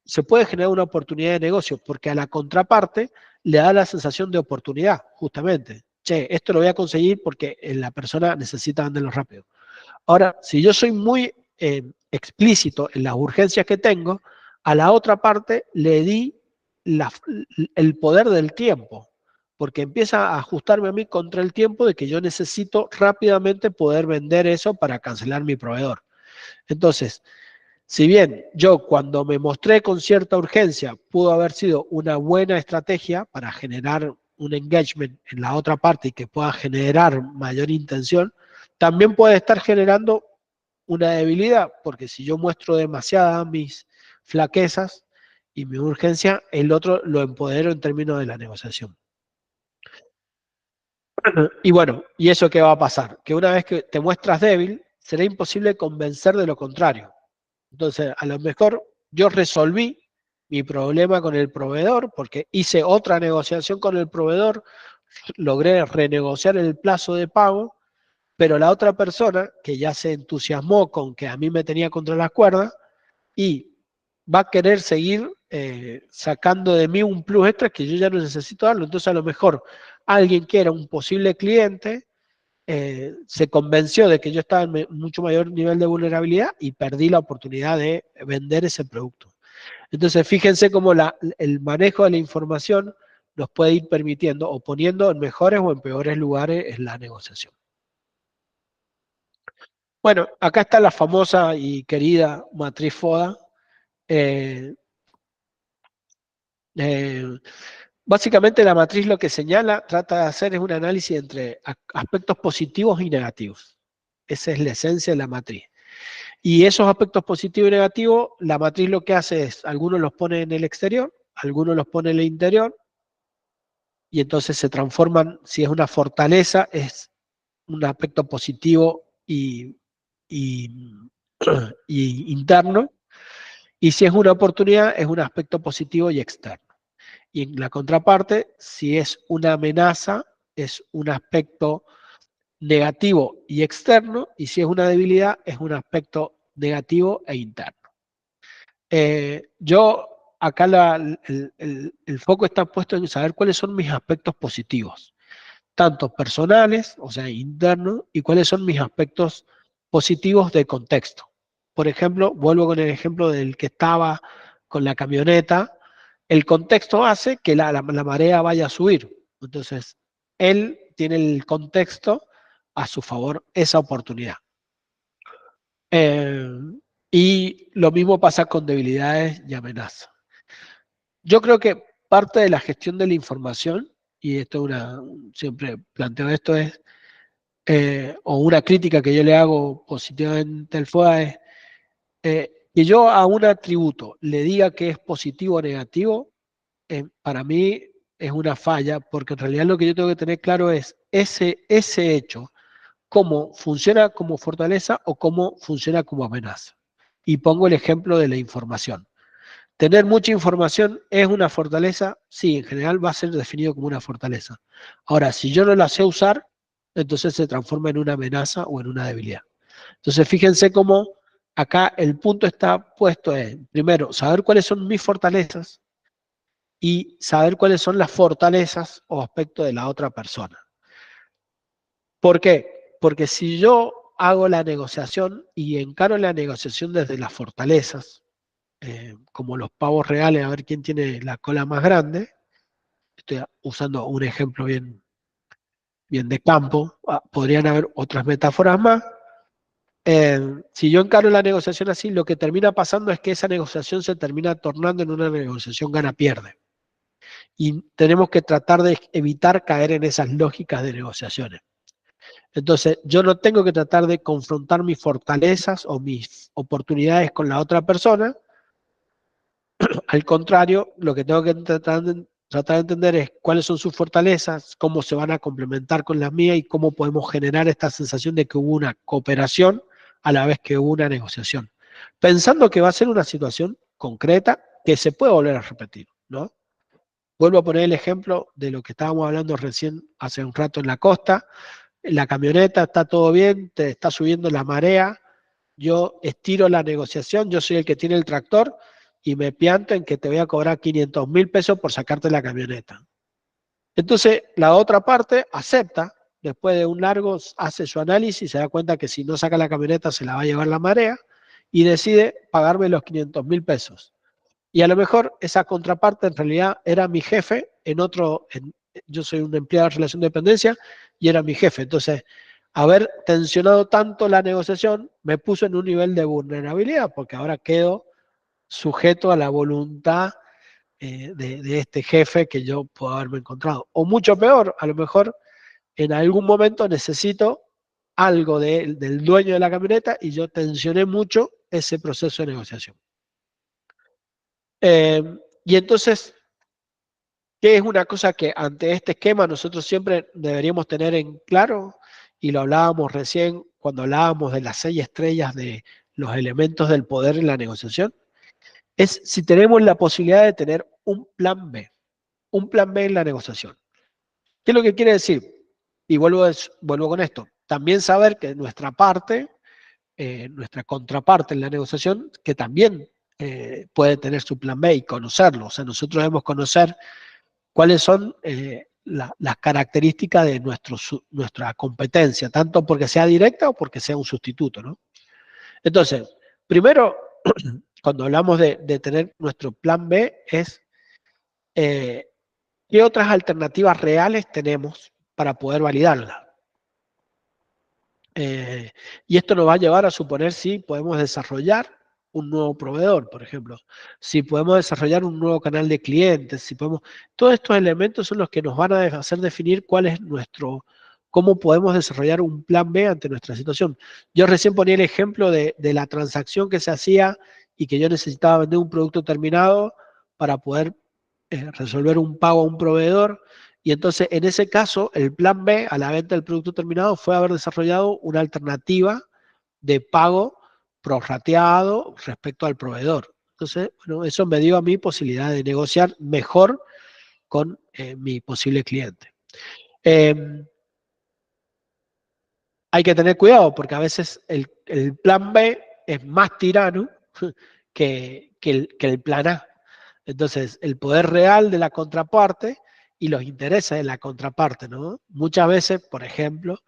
se puede generar una oportunidad de negocio, porque a la contraparte le da la sensación de oportunidad, justamente. Che, esto lo voy a conseguir porque la persona necesita venderlo rápido. Ahora, si yo soy muy explícito en las urgencias que tengo, a la otra parte le di el poder del tiempo, porque empieza a ajustarme a mí contra el tiempo de que yo necesito rápidamente poder vender eso para cancelar mi proveedor. Entonces, Si bien yo cuando me mostré con cierta urgencia pudo haber sido una buena estrategia para generar un engagement en la otra parte y que pueda generar mayor intención, también puede estar generando una debilidad, porque si yo muestro demasiadas mis flaquezas y mi urgencia, el otro lo empodero en términos de la negociación. Y bueno, ¿y eso qué va a pasar? Que una vez que te muestras débil, será imposible convencer de lo contrario. Entonces, a lo mejor yo resolví mi problema con el proveedor porque hice otra negociación con el proveedor, logré renegociar el plazo de pago, pero la otra persona que ya se entusiasmó con que a mí me tenía contra las cuerdas y va a querer seguir sacando de mí un plus extra que yo ya no necesito darlo. Entonces, a lo mejor alguien que era un posible cliente se convenció de que yo estaba en mucho mayor nivel de vulnerabilidad y perdí la oportunidad de vender ese producto. Entonces, fíjense cómo el manejo de la información nos puede ir permitiendo o poniendo en mejores o en peores lugares en la negociación. Bueno, acá está la famosa y querida matriz FODA. Eh, eh, Básicamente la matriz lo que señala, trata de hacer es un análisis entre aspectos positivos y negativos. Esa es la esencia de la matriz. Y esos aspectos positivos y negativos, la matriz lo que hace es, algunos los pone en el exterior, algunos los pone en el interior, y entonces se transforman, si es una fortaleza, es un aspecto positivo y, y interno, y si es una oportunidad, es un aspecto positivo y externo. Y en la contraparte, si es una amenaza, es un aspecto negativo y externo, y si es una debilidad, es un aspecto negativo e interno. Yo acá el foco está puesto en saber cuáles son mis aspectos positivos, tanto personales, o sea, internos, y cuáles son mis aspectos positivos de contexto. Por ejemplo, vuelvo con el ejemplo del que estaba con la camioneta, el contexto hace que la marea vaya a subir. Entonces, él tiene el contexto a su favor, esa oportunidad. Eh, y lo mismo pasa con debilidades y amenazas. Yo creo que parte de la gestión de la información, y esto es siempre planteo esto, es, o una crítica que yo le hago positivamente al FOA es, que yo a un atributo le diga que es positivo o negativo, para mí es una falla, porque en realidad lo que yo tengo que tener claro es ese hecho, cómo funciona como fortaleza o cómo funciona como amenaza. Y pongo el ejemplo de la información. ¿Tener mucha información es una fortaleza? Sí, en general va a ser definido como una fortaleza. Ahora, si yo no la sé usar, entonces se transforma en una amenaza o en una debilidad. Entonces, fíjense cómo acá el punto está puesto en, primero, saber cuáles son mis fortalezas y saber cuáles son las fortalezas o aspectos de la otra persona. ¿Por qué? Porque si yo hago la negociación y encaro la negociación desde las fortalezas, como los pavos reales, a ver quién tiene la cola más grande, estoy usando un ejemplo bien de campo, podrían haber otras metáforas más. Si yo encaro la negociación así, lo que termina pasando es que esa negociación se termina tornando en una negociación gana-pierde. Y tenemos que tratar de evitar caer en esas lógicas de negociaciones. Entonces, yo no tengo que tratar de confrontar mis fortalezas o mis oportunidades con la otra persona. Al contrario, lo que tengo que tratar de entender es cuáles son sus fortalezas, cómo se van a complementar con las mías y cómo podemos generar esta sensación de que hubo una cooperación a la vez que hubo una negociación. Pensando que va a ser una situación concreta que se puede volver a repetir, ¿no? Vuelvo a poner el ejemplo de lo que estábamos hablando recién hace un rato en la costa. La camioneta está todo bien, te está subiendo la marea, yo estiro la negociación, yo soy el que tiene el tractor y me pianto en que te voy a cobrar 500.000 pesos por sacarte la camioneta. Entonces, la otra parte acepta, después de un largo, hace su análisis, se da cuenta que si no saca la camioneta se la va a llevar la marea y decide pagarme los 500.000 pesos. Y a lo mejor esa contraparte en realidad era mi jefe yo soy un empleado de relación de dependencia y era mi jefe. Entonces, haber tensionado tanto la negociación me puso en un nivel de vulnerabilidad, porque ahora quedo sujeto a la voluntad de este jefe que yo puedo haberme encontrado. O mucho peor, a lo mejor en algún momento necesito algo del dueño de la camioneta y yo tensioné mucho ese proceso de negociación. Y entonces, ¿qué es una cosa que ante este esquema nosotros siempre deberíamos tener en claro? Y lo hablábamos recién cuando hablábamos de las 6 estrellas de los elementos del poder en la negociación. Es si tenemos la posibilidad de tener un plan B en la negociación. ¿Qué es lo que quiere decir? Y vuelvo con esto. También saber que nuestra parte, nuestra contraparte en la negociación, que también puede tener su plan B y conocerlo. O sea, nosotros debemos conocer cuáles son las características de nuestra competencia, tanto porque sea directa o porque sea un sustituto, ¿no? Entonces, primero, cuando hablamos de tener nuestro plan B, es qué otras alternativas reales tenemos para poder validarla. Y esto nos va a llevar a suponer si podemos desarrollar un nuevo proveedor, por ejemplo, si podemos desarrollar un nuevo canal de clientes, si podemos, todos estos elementos son los que nos van a hacer definir cuál es cómo podemos desarrollar un plan B ante nuestra situación. Yo recién ponía el ejemplo de la transacción que se hacía y que yo necesitaba vender un producto terminado para poder resolver un pago a un proveedor. Y entonces, en ese caso, el plan B a la venta del producto terminado fue haber desarrollado una alternativa de pago prorrateado respecto al proveedor. Entonces, bueno, eso me dio a mí posibilidad de negociar mejor con mi posible cliente. Hay que tener cuidado porque a veces el plan B es más tirano que el plan A. Entonces, el poder real de la contraparte y los intereses de la contraparte, ¿no? Muchas veces, por ejemplo,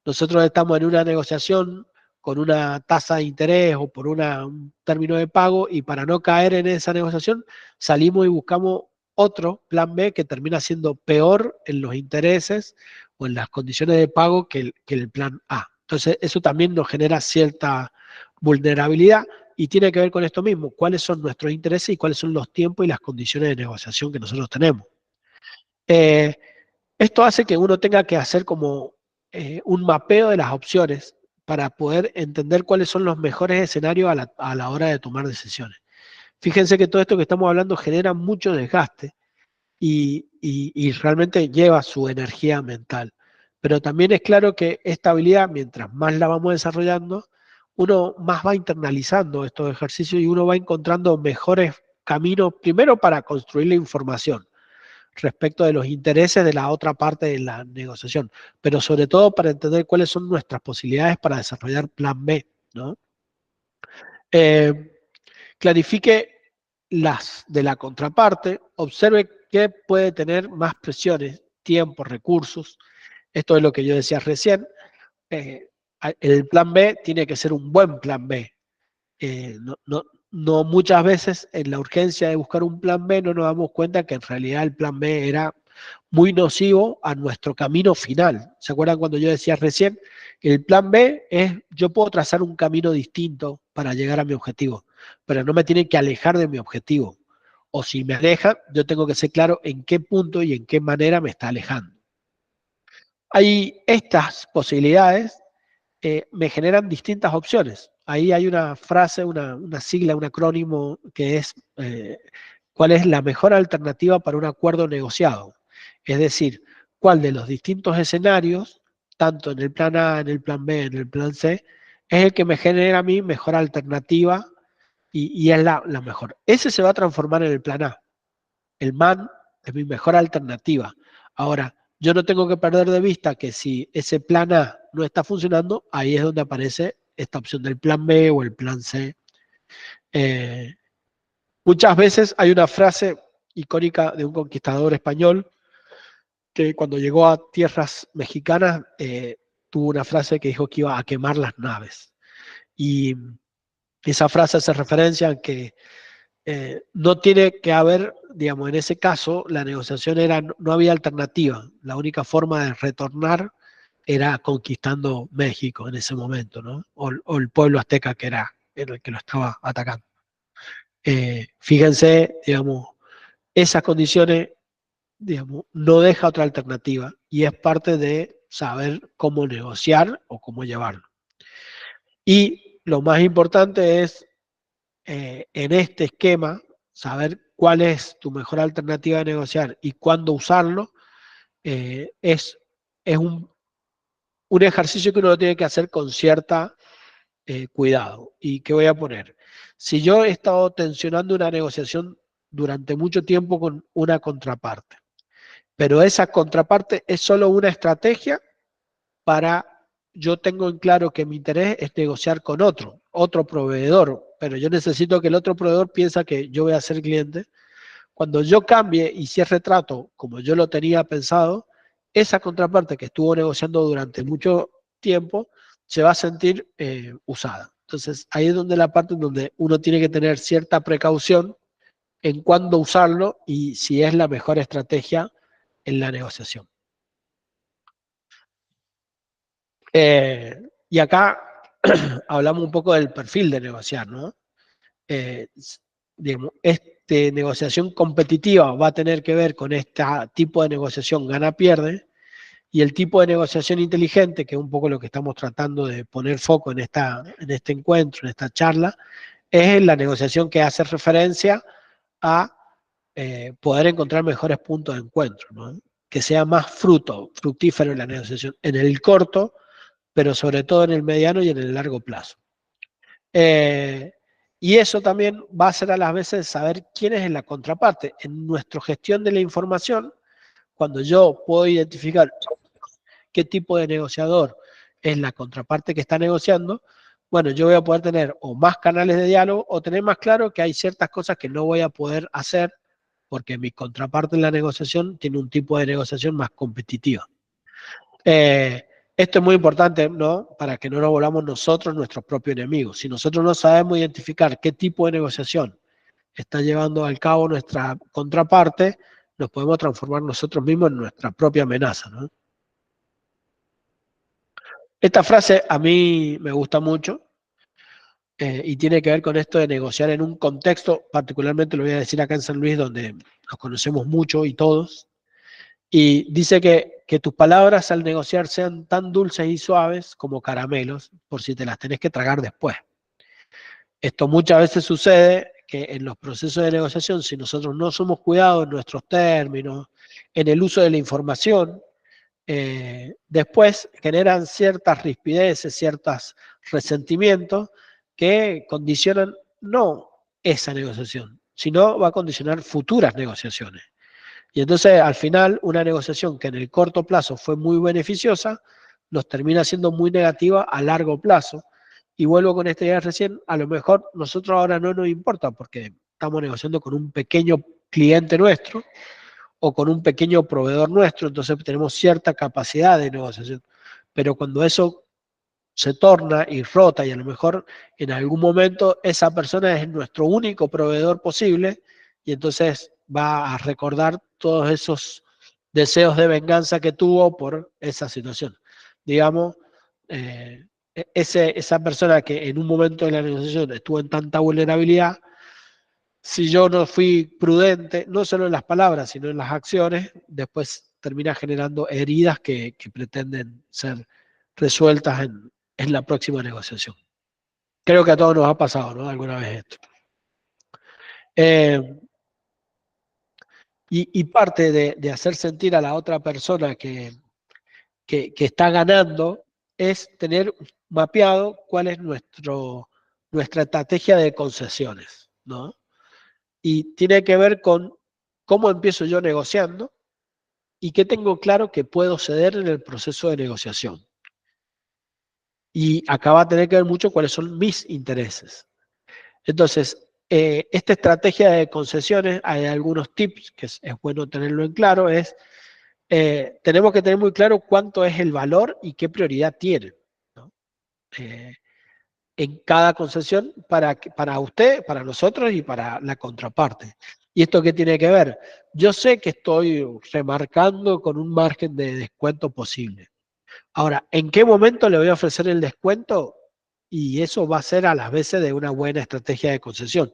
nosotros estamos en una negociación con una tasa de interés o por un término de pago y para no caer en esa negociación salimos y buscamos otro plan B que termina siendo peor en los intereses o en las condiciones de pago que el plan A. Entonces, eso también nos genera cierta vulnerabilidad y tiene que ver con esto mismo, cuáles son nuestros intereses y cuáles son los tiempos y las condiciones de negociación que nosotros tenemos. Esto hace que uno tenga que hacer como un mapeo de las opciones para poder entender cuáles son los mejores escenarios a la hora de tomar decisiones. Fíjense que todo esto que estamos hablando genera mucho desgaste y realmente lleva su energía mental. Pero también es claro que esta habilidad, mientras más la vamos desarrollando, uno más va internalizando estos ejercicios y uno va encontrando mejores caminos, primero para construir la información respecto de los intereses de la otra parte de la negociación, pero sobre todo para entender cuáles son nuestras posibilidades para desarrollar plan B, ¿no? Clarifique las de la contraparte, observe qué puede tener más presiones, tiempo, recursos. Esto es lo que yo decía recién. El plan B tiene que ser un buen plan B. No muchas veces en la urgencia de buscar un plan B no nos damos cuenta que en realidad el plan B era muy nocivo a nuestro camino final. ¿Se acuerdan cuando yo decía recién? El plan B es, yo puedo trazar un camino distinto para llegar a mi objetivo, pero no me tiene que alejar de mi objetivo. O si me aleja, yo tengo que ser claro en qué punto y en qué manera me está alejando. Hay estas posibilidades me generan distintas opciones. Ahí hay una frase, una sigla, un acrónimo que es cuál es la mejor alternativa para un acuerdo negociado. Es decir, cuál de los distintos escenarios, tanto en el plan A, en el plan B, en el plan C, es el que me genera a mí mejor alternativa y es la mejor. Ese se va a transformar en el plan A. El MAN es mi mejor alternativa. Ahora, yo no tengo que perder de vista que si ese plan A no está funcionando, ahí es donde aparece esta opción del plan B o el plan C. Muchas veces hay una frase icónica de un conquistador español que cuando llegó a tierras mexicanas tuvo una frase que dijo que iba a quemar las naves. Y esa frase hace referencia a que no tiene que haber, digamos, en ese caso, la negociación era, no había alternativa. La única forma de retornar era conquistando México en ese momento, ¿no? O el pueblo azteca que era el que lo estaba atacando. Fíjense, digamos, esas condiciones, digamos, no deja otra alternativa y es parte de saber cómo negociar o cómo llevarlo. Y lo más importante es, en este esquema, saber cuál es tu mejor alternativa de negociar y cuándo usarlo, es un ejercicio que uno tiene que hacer con cierta cuidado. ¿Y qué voy a poner? Si yo he estado tensionando una negociación durante mucho tiempo con una contraparte, pero esa contraparte es solo una estrategia para, yo tengo en claro que mi interés es negociar con otro proveedor, pero yo necesito que el otro proveedor piensa que yo voy a ser cliente. Cuando yo cambie y cierre trato como yo lo tenía pensado, esa contraparte que estuvo negociando durante mucho tiempo se va a sentir usada. Entonces, ahí es donde la parte en donde uno tiene que tener cierta precaución en cuándo usarlo y si es la mejor estrategia en la negociación. Y acá hablamos un poco del perfil de negociar, ¿no? Eh, digamos, negociación competitiva va a tener que ver con este tipo de negociación gana-pierde, y el tipo de negociación inteligente, que es un poco lo que estamos tratando de poner foco en este encuentro, en esta charla, es la negociación que hace referencia a poder encontrar mejores puntos de encuentro, ¿no? Que sea más fructífero en la negociación, en el corto, pero sobre todo en el mediano y en el largo plazo. Eh, y eso también va a ser a las veces saber quién es la contraparte. En nuestra gestión de la información, cuando yo puedo identificar qué tipo de negociador es la contraparte que está negociando, bueno, yo voy a poder tener o más canales de diálogo o tener más claro que hay ciertas cosas que no voy a poder hacer porque mi contraparte en la negociación tiene un tipo de negociación más competitiva. Esto es muy importante, ¿no? Para que no nos volvamos nosotros nuestros propios enemigos. Si nosotros no sabemos identificar qué tipo de negociación está llevando al cabo nuestra contraparte, nos podemos transformar nosotros mismos en nuestra propia amenaza, ¿no? Esta frase a mí me gusta mucho y tiene que ver con esto de negociar en un contexto, particularmente lo voy a decir acá en San Luis, donde nos conocemos mucho y todos, y dice que tus palabras al negociar sean tan dulces y suaves como caramelos, por si te las tenés que tragar después. Esto muchas veces sucede que en los procesos de negociación, si nosotros no somos cuidados en nuestros términos, en el uso de la información, después generan ciertas rispideces, ciertos resentimientos que condicionan no esa negociación, sino va a condicionar futuras negociaciones. Y entonces, al final, una negociación que en el corto plazo fue muy beneficiosa, nos termina siendo muy negativa a largo plazo. Y vuelvo con esta idea recién, a lo mejor nosotros ahora no nos importa porque estamos negociando con un pequeño cliente nuestro o con un pequeño proveedor nuestro, entonces tenemos cierta capacidad de negociación. Pero cuando eso se torna y rota y a lo mejor en algún momento esa persona es nuestro único proveedor posible y entonces va a recordar todos esos deseos de venganza que tuvo por esa situación. Digamos, esa persona que en un momento de la negociación estuvo en tanta vulnerabilidad, si yo no fui prudente, no solo en las palabras, sino en las acciones, después termina generando heridas que pretenden ser resueltas en la próxima negociación. Creo que a todos nos ha pasado, ¿no? Alguna vez esto. Y parte de hacer sentir a la otra persona que está ganando es tener mapeado cuál es nuestra estrategia de concesiones, ¿no? Y tiene que ver con cómo empiezo yo negociando y qué tengo claro que puedo ceder en el proceso de negociación. Y acá va a tener que ver mucho cuáles son mis intereses. Entonces, esta estrategia de concesiones, hay algunos tips que es bueno tenerlo en claro, tenemos que tener muy claro cuánto es el valor y qué prioridad tiene, ¿no? En cada concesión para usted, para nosotros y para la contraparte. ¿Y esto qué tiene que ver? Yo sé que estoy remarcando con un margen de descuento posible, Ahora, ¿en qué momento le voy a ofrecer el descuento? Y eso va a ser a las veces de una buena estrategia de concesión.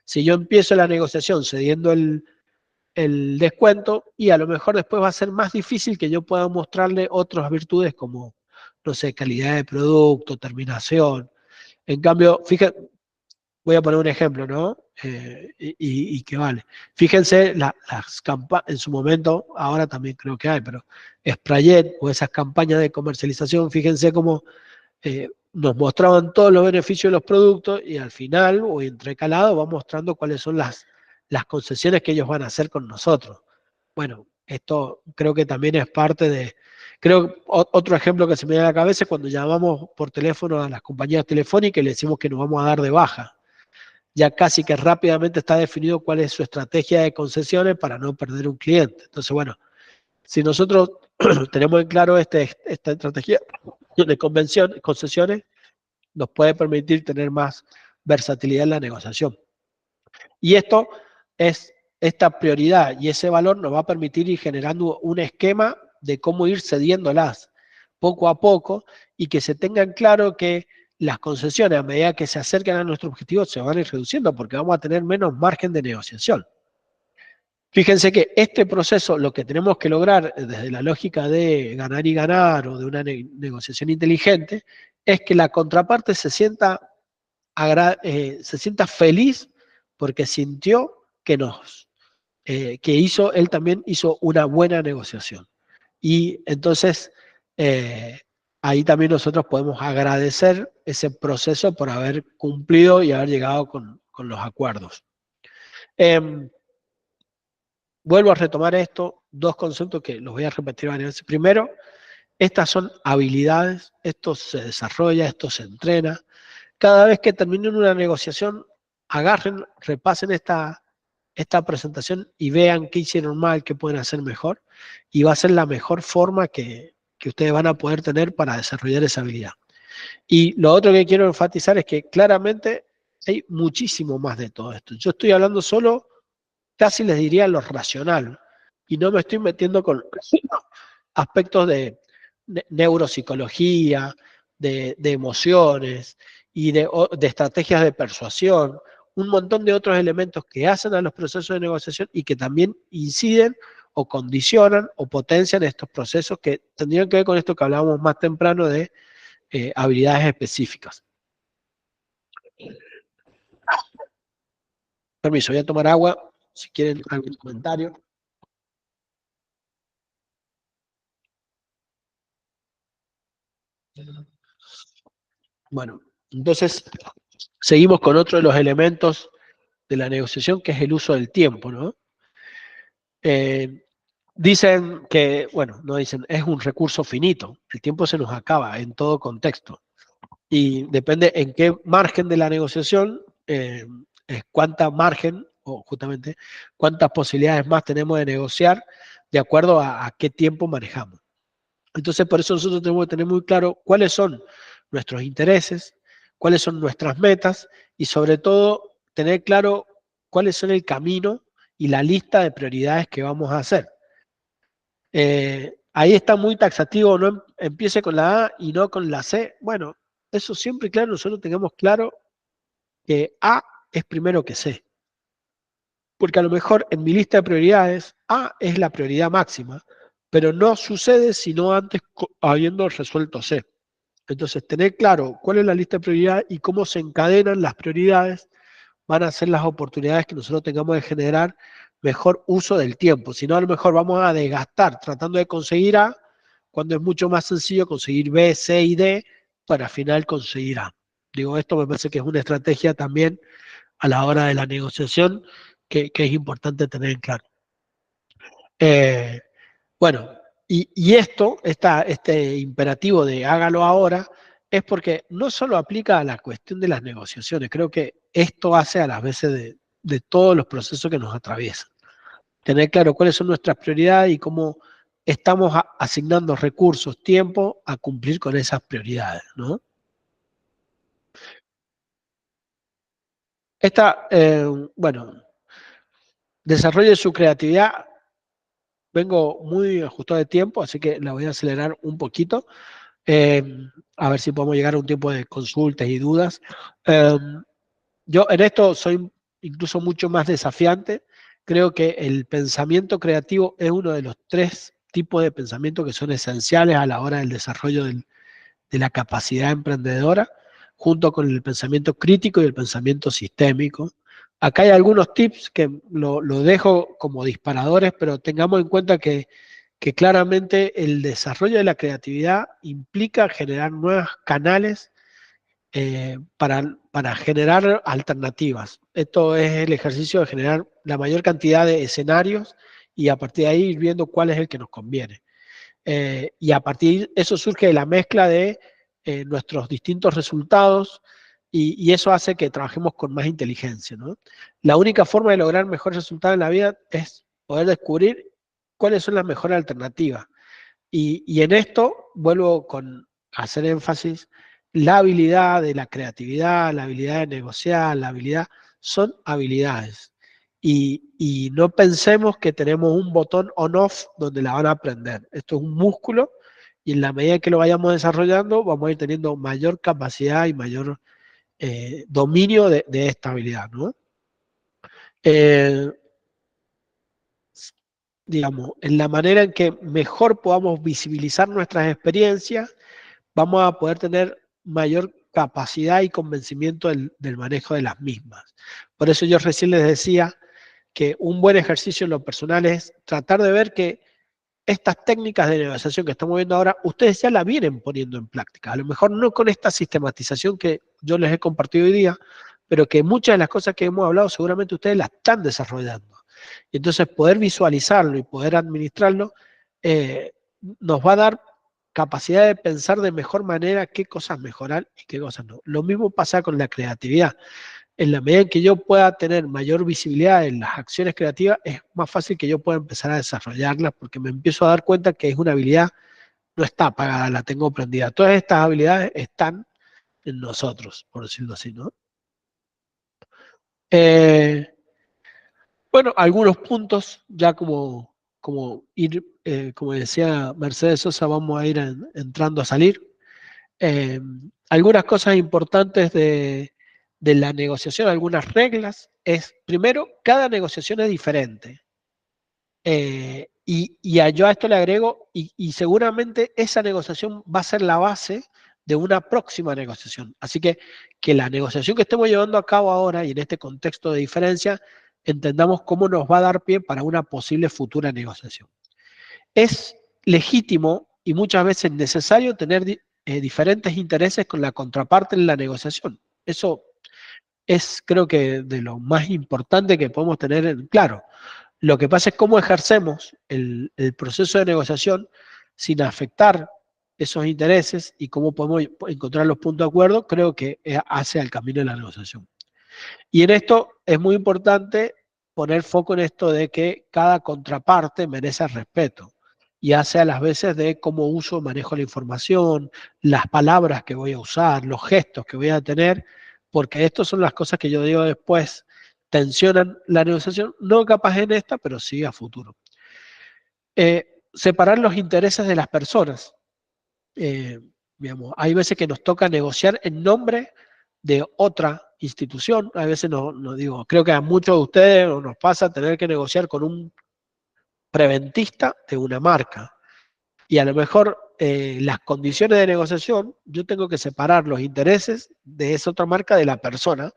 Si yo empiezo la negociación cediendo el descuento, y a lo mejor después va a ser más difícil que yo pueda mostrarle otras virtudes como, no sé, calidad de producto, terminación. En cambio, fíjense, voy a poner un ejemplo, ¿no? Y que vale. Fíjense, las campañas, en su momento, ahora también creo que hay, pero Sprayet o esas campañas de comercialización, fíjense cómo nos mostraban todos los beneficios de los productos y al final, o entrecalado, va mostrando cuáles son las concesiones que ellos van a hacer con nosotros. Bueno, esto creo que también es parte de... Creo otro ejemplo que se me viene a la cabeza es cuando llamamos por teléfono a las compañías telefónicas y le decimos que nos vamos a dar de baja. Ya casi que rápidamente está definido cuál es su estrategia de concesiones para no perder un cliente. Entonces, bueno, si nosotros tenemos en claro esta estrategia de concesiones, nos puede permitir tener más versatilidad en la negociación. Y esto es esta prioridad y ese valor nos va a permitir ir generando un esquema de cómo ir cediéndolas poco a poco y que se tengan claro que las concesiones a medida que se acercan a nuestro objetivo se van a ir reduciendo porque vamos a tener menos margen de negociación. Fíjense que este proceso, lo que tenemos que lograr desde la lógica de ganar y ganar o de una negociación inteligente, es que la contraparte se sienta feliz porque sintió él también hizo una buena negociación. Y entonces ahí también nosotros podemos agradecer ese proceso por haber cumplido y haber llegado con los acuerdos. Vuelvo a retomar esto, dos conceptos que los voy a repetir varias veces. Primero, estas son habilidades, esto se desarrolla, esto se entrena. Cada vez que terminen una negociación, agarren, repasen esta presentación y vean qué hicieron mal, qué pueden hacer mejor, y va a ser la mejor forma que ustedes van a poder tener para desarrollar esa habilidad. Y lo otro que quiero enfatizar es que claramente hay muchísimo más de todo esto. Yo estoy hablando solo, casi les diría lo racional, y no me estoy metiendo con aspectos de neuropsicología, de emociones y de estrategias de persuasión, un montón de otros elementos que hacen a los procesos de negociación y que también inciden o condicionan o potencian estos procesos que tendrían que ver con esto que hablábamos más temprano de habilidades específicas. Permiso, voy a tomar agua, si quieren algún comentario. Bueno, entonces seguimos con otro de los elementos de la negociación, que es el uso del tiempo, ¿no? Dicen que, bueno, no dicen, es un recurso finito, el tiempo se nos acaba en todo contexto y depende en qué margen de la negociación, es cuánta margen o justamente cuántas posibilidades más tenemos de negociar de acuerdo a qué tiempo manejamos. Entonces, por eso nosotros tenemos que tener muy claro cuáles son nuestros intereses, cuáles son nuestras metas y sobre todo tener claro cuáles son el camino y la lista de prioridades que vamos a hacer. Ahí está muy taxativo, no empiece con la A y no con la C. Bueno, eso siempre, claro, nosotros tengamos claro que A es primero que C. Porque a lo mejor en mi lista de prioridades, A es la prioridad máxima, pero no sucede sino antes habiendo resuelto C. Entonces, tener claro cuál es la lista de prioridades y cómo se encadenan las prioridades van a ser las oportunidades que nosotros tengamos de generar mejor uso del tiempo. Si no, a lo mejor vamos a desgastar tratando de conseguir A, cuando es mucho más sencillo conseguir B, C y D para al final conseguir A. Digo, esto me parece que es una estrategia también a la hora de la negociación que es importante tener en claro. Eh, bueno, y este imperativo de hágalo ahora, es porque no solo aplica a la cuestión de las negociaciones, creo que esto hace a las veces de todos los procesos que nos atraviesan. Tener claro cuáles son nuestras prioridades y cómo estamos asignando recursos, tiempo a cumplir con esas prioridades, ¿no? Bueno, desarrolle su creatividad. vengo muy ajustado de tiempo, así que la voy a acelerar un poquito, a ver si podemos llegar a un tiempo de consultas y dudas. Yo en esto soy incluso mucho más desafiante. Creo que el pensamiento creativo es uno de los 3 tipos de pensamiento que son esenciales a la hora del desarrollo de la capacidad emprendedora, junto con el pensamiento crítico y el pensamiento sistémico. Acá hay algunos tips que lo dejo como disparadores, pero tengamos en cuenta que claramente el desarrollo de la creatividad implica generar nuevos canales para generar alternativas. Esto es el ejercicio de generar la mayor cantidad de escenarios y a partir de ahí ir viendo cuál es el que nos conviene. Y a partir de eso surge la mezcla de nuestros distintos resultados y eso hace que trabajemos con más inteligencia, ¿no? La única forma de lograr mejores resultados en la vida es poder descubrir cuáles son las mejores alternativas. Y en esto vuelvo a hacer énfasis, la habilidad de la creatividad, la habilidad de negociar, la habilidad, son habilidades. Y no pensemos que tenemos un botón on-off donde la van a aprender. Esto es un músculo y en la medida que lo vayamos desarrollando vamos a ir teniendo mayor capacidad y mayor dominio de esta habilidad, ¿no? Eh, digamos, en la manera en que mejor podamos visibilizar nuestras experiencias, vamos a poder tener mayor capacidad y convencimiento del manejo de las mismas. Por eso yo recién les decía que un buen ejercicio en lo personal es tratar de ver que estas técnicas de negociación que estamos viendo ahora, ustedes ya la vienen poniendo en práctica. A lo mejor no con esta sistematización que yo les he compartido hoy día, pero que muchas de las cosas que hemos hablado seguramente ustedes las están desarrollando. Y entonces poder visualizarlo y poder administrarlo nos va a dar capacidad de pensar de mejor manera qué cosas mejorar y qué cosas no. Lo mismo pasa con la creatividad. En la medida en que yo pueda tener mayor visibilidad en las acciones creativas, es más fácil que yo pueda empezar a desarrollarlas porque me empiezo a dar cuenta que es una habilidad, no está apagada, la tengo aprendida. Todas estas habilidades están en nosotros, por decirlo así, ¿no? Eh, bueno, algunos puntos, ya como decía Mercedes Sosa, vamos a ir entrando a salir. Eh, algunas cosas importantes de la negociación, algunas reglas, es primero, cada negociación es diferente. Y yo a esto le agrego, y seguramente esa negociación va a ser la base de una próxima negociación. Así que la negociación que estemos llevando a cabo ahora y en este contexto de diferencia, entendamos cómo nos va a dar pie para una posible futura negociación. Es legítimo y muchas veces necesario tener diferentes intereses con la contraparte en la negociación. Eso es, creo que, de lo más importante que podemos tener en claro. Lo que pasa es cómo ejercemos el proceso de negociación sin afectar esos intereses y cómo podemos encontrar los puntos de acuerdo, creo que hace al camino de la negociación. Y en esto es muy importante poner foco en esto de que cada contraparte merece respeto, ya sea a las veces de cómo uso, manejo la información, las palabras que voy a usar, los gestos que voy a tener, porque estas son las cosas que yo digo después, tensionan la negociación, no capaz en esta, pero sí a futuro. Separar los intereses de las personas. Eh, digamos, hay veces que nos toca negociar en nombre de otra institución. A veces no digo, creo que a muchos de ustedes nos pasa tener que negociar con un preventista de una marca. Y a lo mejor las condiciones de negociación, yo tengo que separar los intereses de esa otra marca de la persona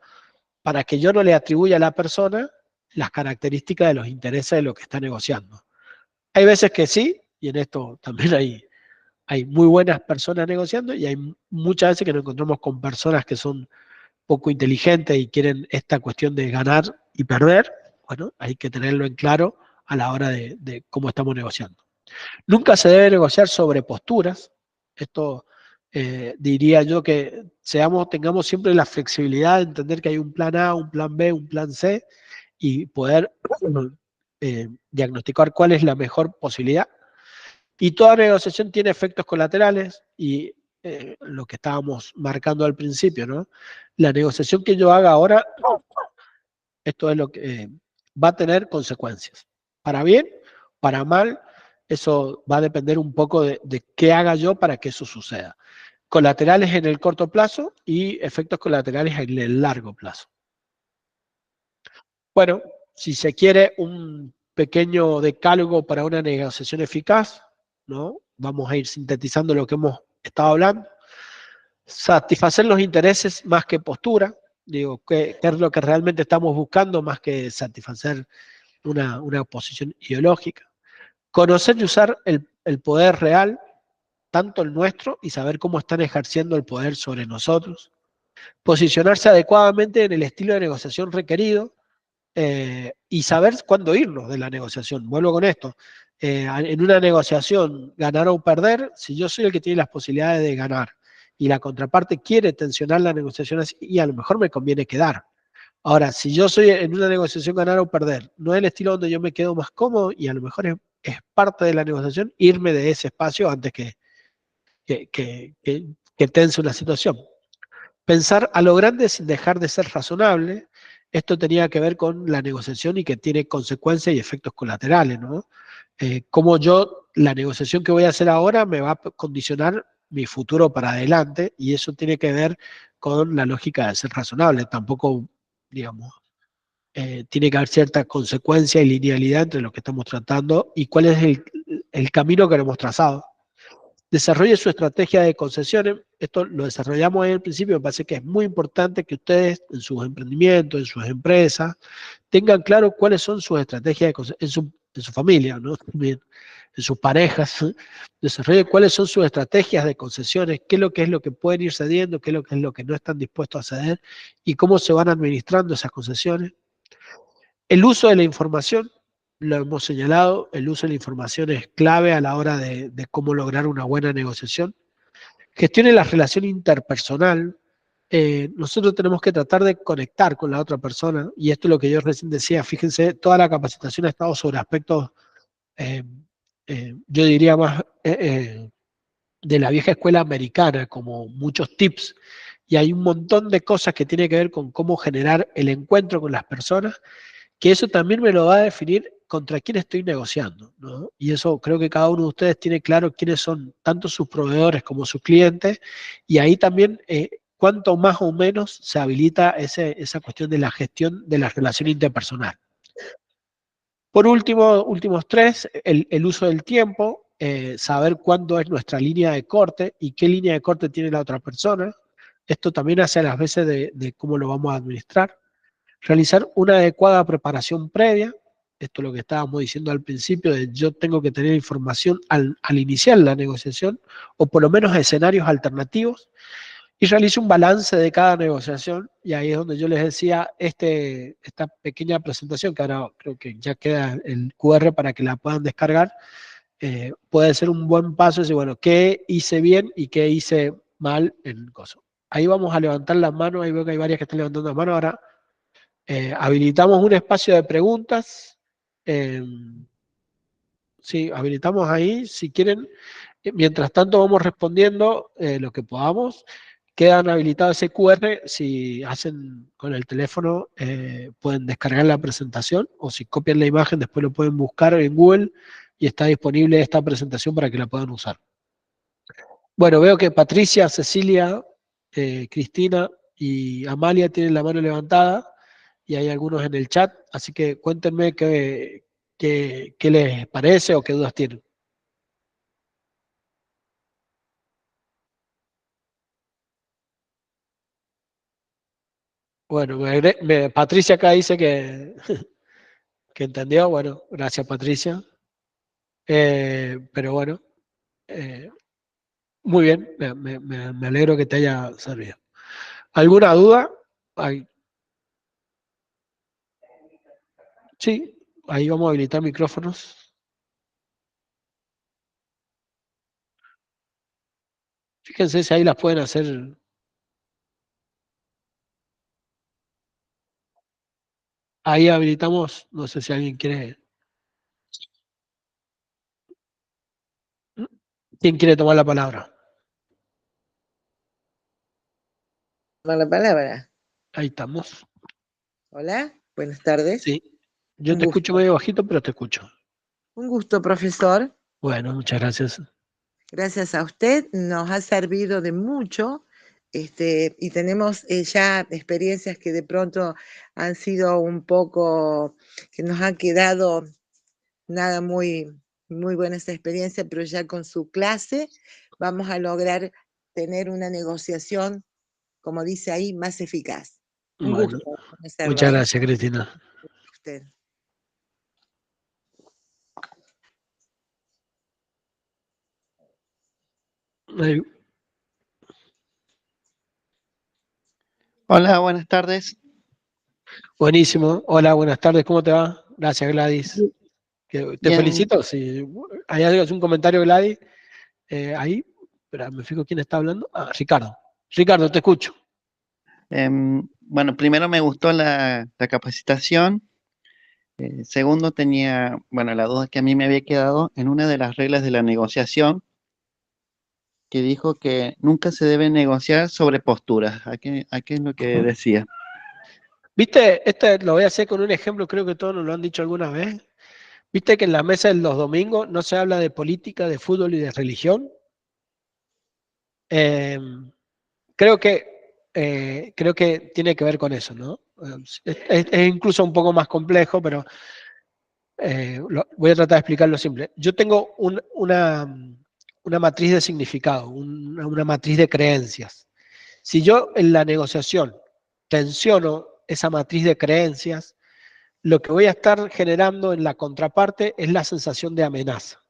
para que yo no le atribuya a la persona las características de los intereses de lo que está negociando. Hay veces que sí, y en esto también hay muy buenas personas negociando y hay muchas veces que nos encontramos con personas que son poco inteligentes y quieren esta cuestión de ganar y perder. Bueno, hay que tenerlo en claro a la hora de cómo estamos negociando. Nunca se debe negociar sobre posturas. Esto diría yo que tengamos siempre la flexibilidad de entender que hay un plan A, un plan B, un plan C y poder diagnosticar cuál es la mejor posibilidad. Y toda negociación tiene efectos colaterales y lo que estábamos marcando al principio, ¿no? La negociación que yo haga ahora, esto es lo que va a tener consecuencias. Para bien, para mal, eso va a depender un poco de qué haga yo para que eso suceda. Colaterales en el corto plazo y efectos colaterales en el largo plazo. Bueno, si se quiere un pequeño decálogo para una negociación eficaz, ¿no? Vamos a ir sintetizando lo que hemos estado hablando. Satisfacer los intereses más que postura, digo, qué es lo que realmente estamos buscando más que satisfacer una posición ideológica. Conocer y usar el poder real, tanto el nuestro, y saber cómo están ejerciendo el poder sobre nosotros. Posicionarse adecuadamente en el estilo de negociación requerido, y saber cuándo irnos de la negociación. Vuelvo con esto. En una negociación, ganar o perder, si yo soy el que tiene las posibilidades de ganar y la contraparte quiere tensionar la negociación así, y a lo mejor me conviene quedar. Ahora, si yo soy en una negociación ganar o perder, no es el estilo donde yo me quedo más cómodo y a lo mejor es parte de la negociación irme de ese espacio antes que tense una situación. Pensar a lo grande sin dejar de ser razonable. Esto tenía que ver con la negociación y que tiene consecuencias y efectos colaterales, ¿no? Cómo yo, la negociación que voy a hacer ahora me va a condicionar mi futuro para adelante y eso tiene que ver con la lógica de ser razonable. Tampoco, digamos, tiene que haber cierta consecuencia y linealidad entre lo que estamos tratando y cuál es el camino que hemos trazado. Desarrolle su estrategia de concesiones. Esto lo desarrollamos en el principio. Me parece que es muy importante que ustedes en sus emprendimientos, en sus empresas, tengan claro cuáles son sus estrategias de concesiones, en su familia, ¿no? También, en sus parejas. Desarrolle cuáles son sus estrategias de concesiones, qué es lo que pueden ir cediendo, qué es lo que no están dispuestos a ceder y cómo se van administrando esas concesiones. El uso de la información, lo hemos señalado, el uso de la información es clave a la hora de cómo lograr una buena negociación. Gestione la relación interpersonal. Nosotros tenemos que tratar de conectar con la otra persona, y esto es lo que yo recién decía, fíjense, toda la capacitación ha estado sobre aspectos, eh, yo diría más de la vieja escuela americana, como muchos tips, y hay un montón de cosas que tienen que ver con cómo generar el encuentro con las personas, que eso también me lo va a definir contra quién estoy negociando, ¿no? Y eso creo que cada uno de ustedes tiene claro quiénes son tanto sus proveedores como sus clientes, y ahí también cuánto más o menos se habilita esa cuestión de la gestión de la relación interpersonal. Por último, últimos tres, el uso del tiempo, saber cuándo es nuestra línea de corte y qué línea de corte tiene la otra persona. Esto también hace a las veces de cómo lo vamos a administrar. Realizar una adecuada preparación previa, esto es lo que estábamos diciendo al principio, de yo tengo que tener información al iniciar la negociación, o por lo menos escenarios alternativos, y realice un balance de cada negociación, y ahí es donde yo les decía, esta pequeña presentación, que ahora creo que ya queda el QR para que la puedan descargar, puede ser un buen paso, decir, bueno, qué hice bien y qué hice mal en el coso. Ahí vamos a levantar las manos, ahí veo que hay varias que están levantando las manos, ahora habilitamos un espacio de preguntas. Eh, sí, habilitamos ahí. Si quieren, mientras tanto vamos respondiendo lo que podamos. Quedan habilitados ese QR. Si hacen con el teléfono, pueden descargar la presentación, o si copian la imagen, después lo pueden buscar en Google y está disponible esta presentación para que la puedan usar. Bueno, veo que Patricia, Cecilia, Cristina y Amalia tienen la mano levantada y hay algunos en el chat, así que cuéntenme qué les parece o qué dudas tienen. Bueno, Patricia acá dice que entendió, bueno, gracias Patricia. Pero bueno, eh, muy bien, me alegro que te haya servido. ¿Alguna duda? Sí, ahí vamos a habilitar micrófonos. Fíjense si ahí las pueden hacer. Ahí habilitamos, no sé si alguien quiere. ¿Quién quiere tomar la palabra? Tomar la palabra. Ahí estamos. Hola, buenas tardes. Sí. Yo Un te escucho gusto. medio bajito, pero te escucho. Un gusto, profesor. Bueno, muchas gracias. Gracias a usted, nos ha servido de mucho, y tenemos ya experiencias que de pronto han sido un poco, que nos han quedado nada muy buena esa experiencia, pero ya con su clase vamos a lograr tener una negociación, como dice ahí, más eficaz. Un Bueno, gusto conocerlo, muchas gracias, Cristina. usted. Ay, Hola, buenas tardes. buenísimo. Hola, buenas tardes, ¿cómo te va? Gracias, Gladys. Te Bien, felicito. Si hay algún comentario, Gladys, ahí, espera, me fijo quién está hablando. Ah, Ricardo. Ricardo, te escucho. bueno, primero me gustó la capacitación. Segundo, tenía, bueno, la duda que a mí me había quedado en una de las reglas de la negociación que dijo que nunca se debe negociar sobre posturas. ¿A qué es lo que decía? ¿Viste? Este lo voy a hacer con un ejemplo, creo que todos nos lo han dicho alguna vez. ¿Viste que en la mesa de los domingos no se habla de política, de fútbol y de religión? Eh, creo que tiene que ver con eso, ¿no? Es incluso un poco más complejo, pero voy a tratar de explicarlo simple. Yo tengo una matriz de significado, una matriz de creencias. Si yo en la negociación tensiono esa matriz de creencias, lo que voy a estar generando en la contraparte es la sensación de amenaza.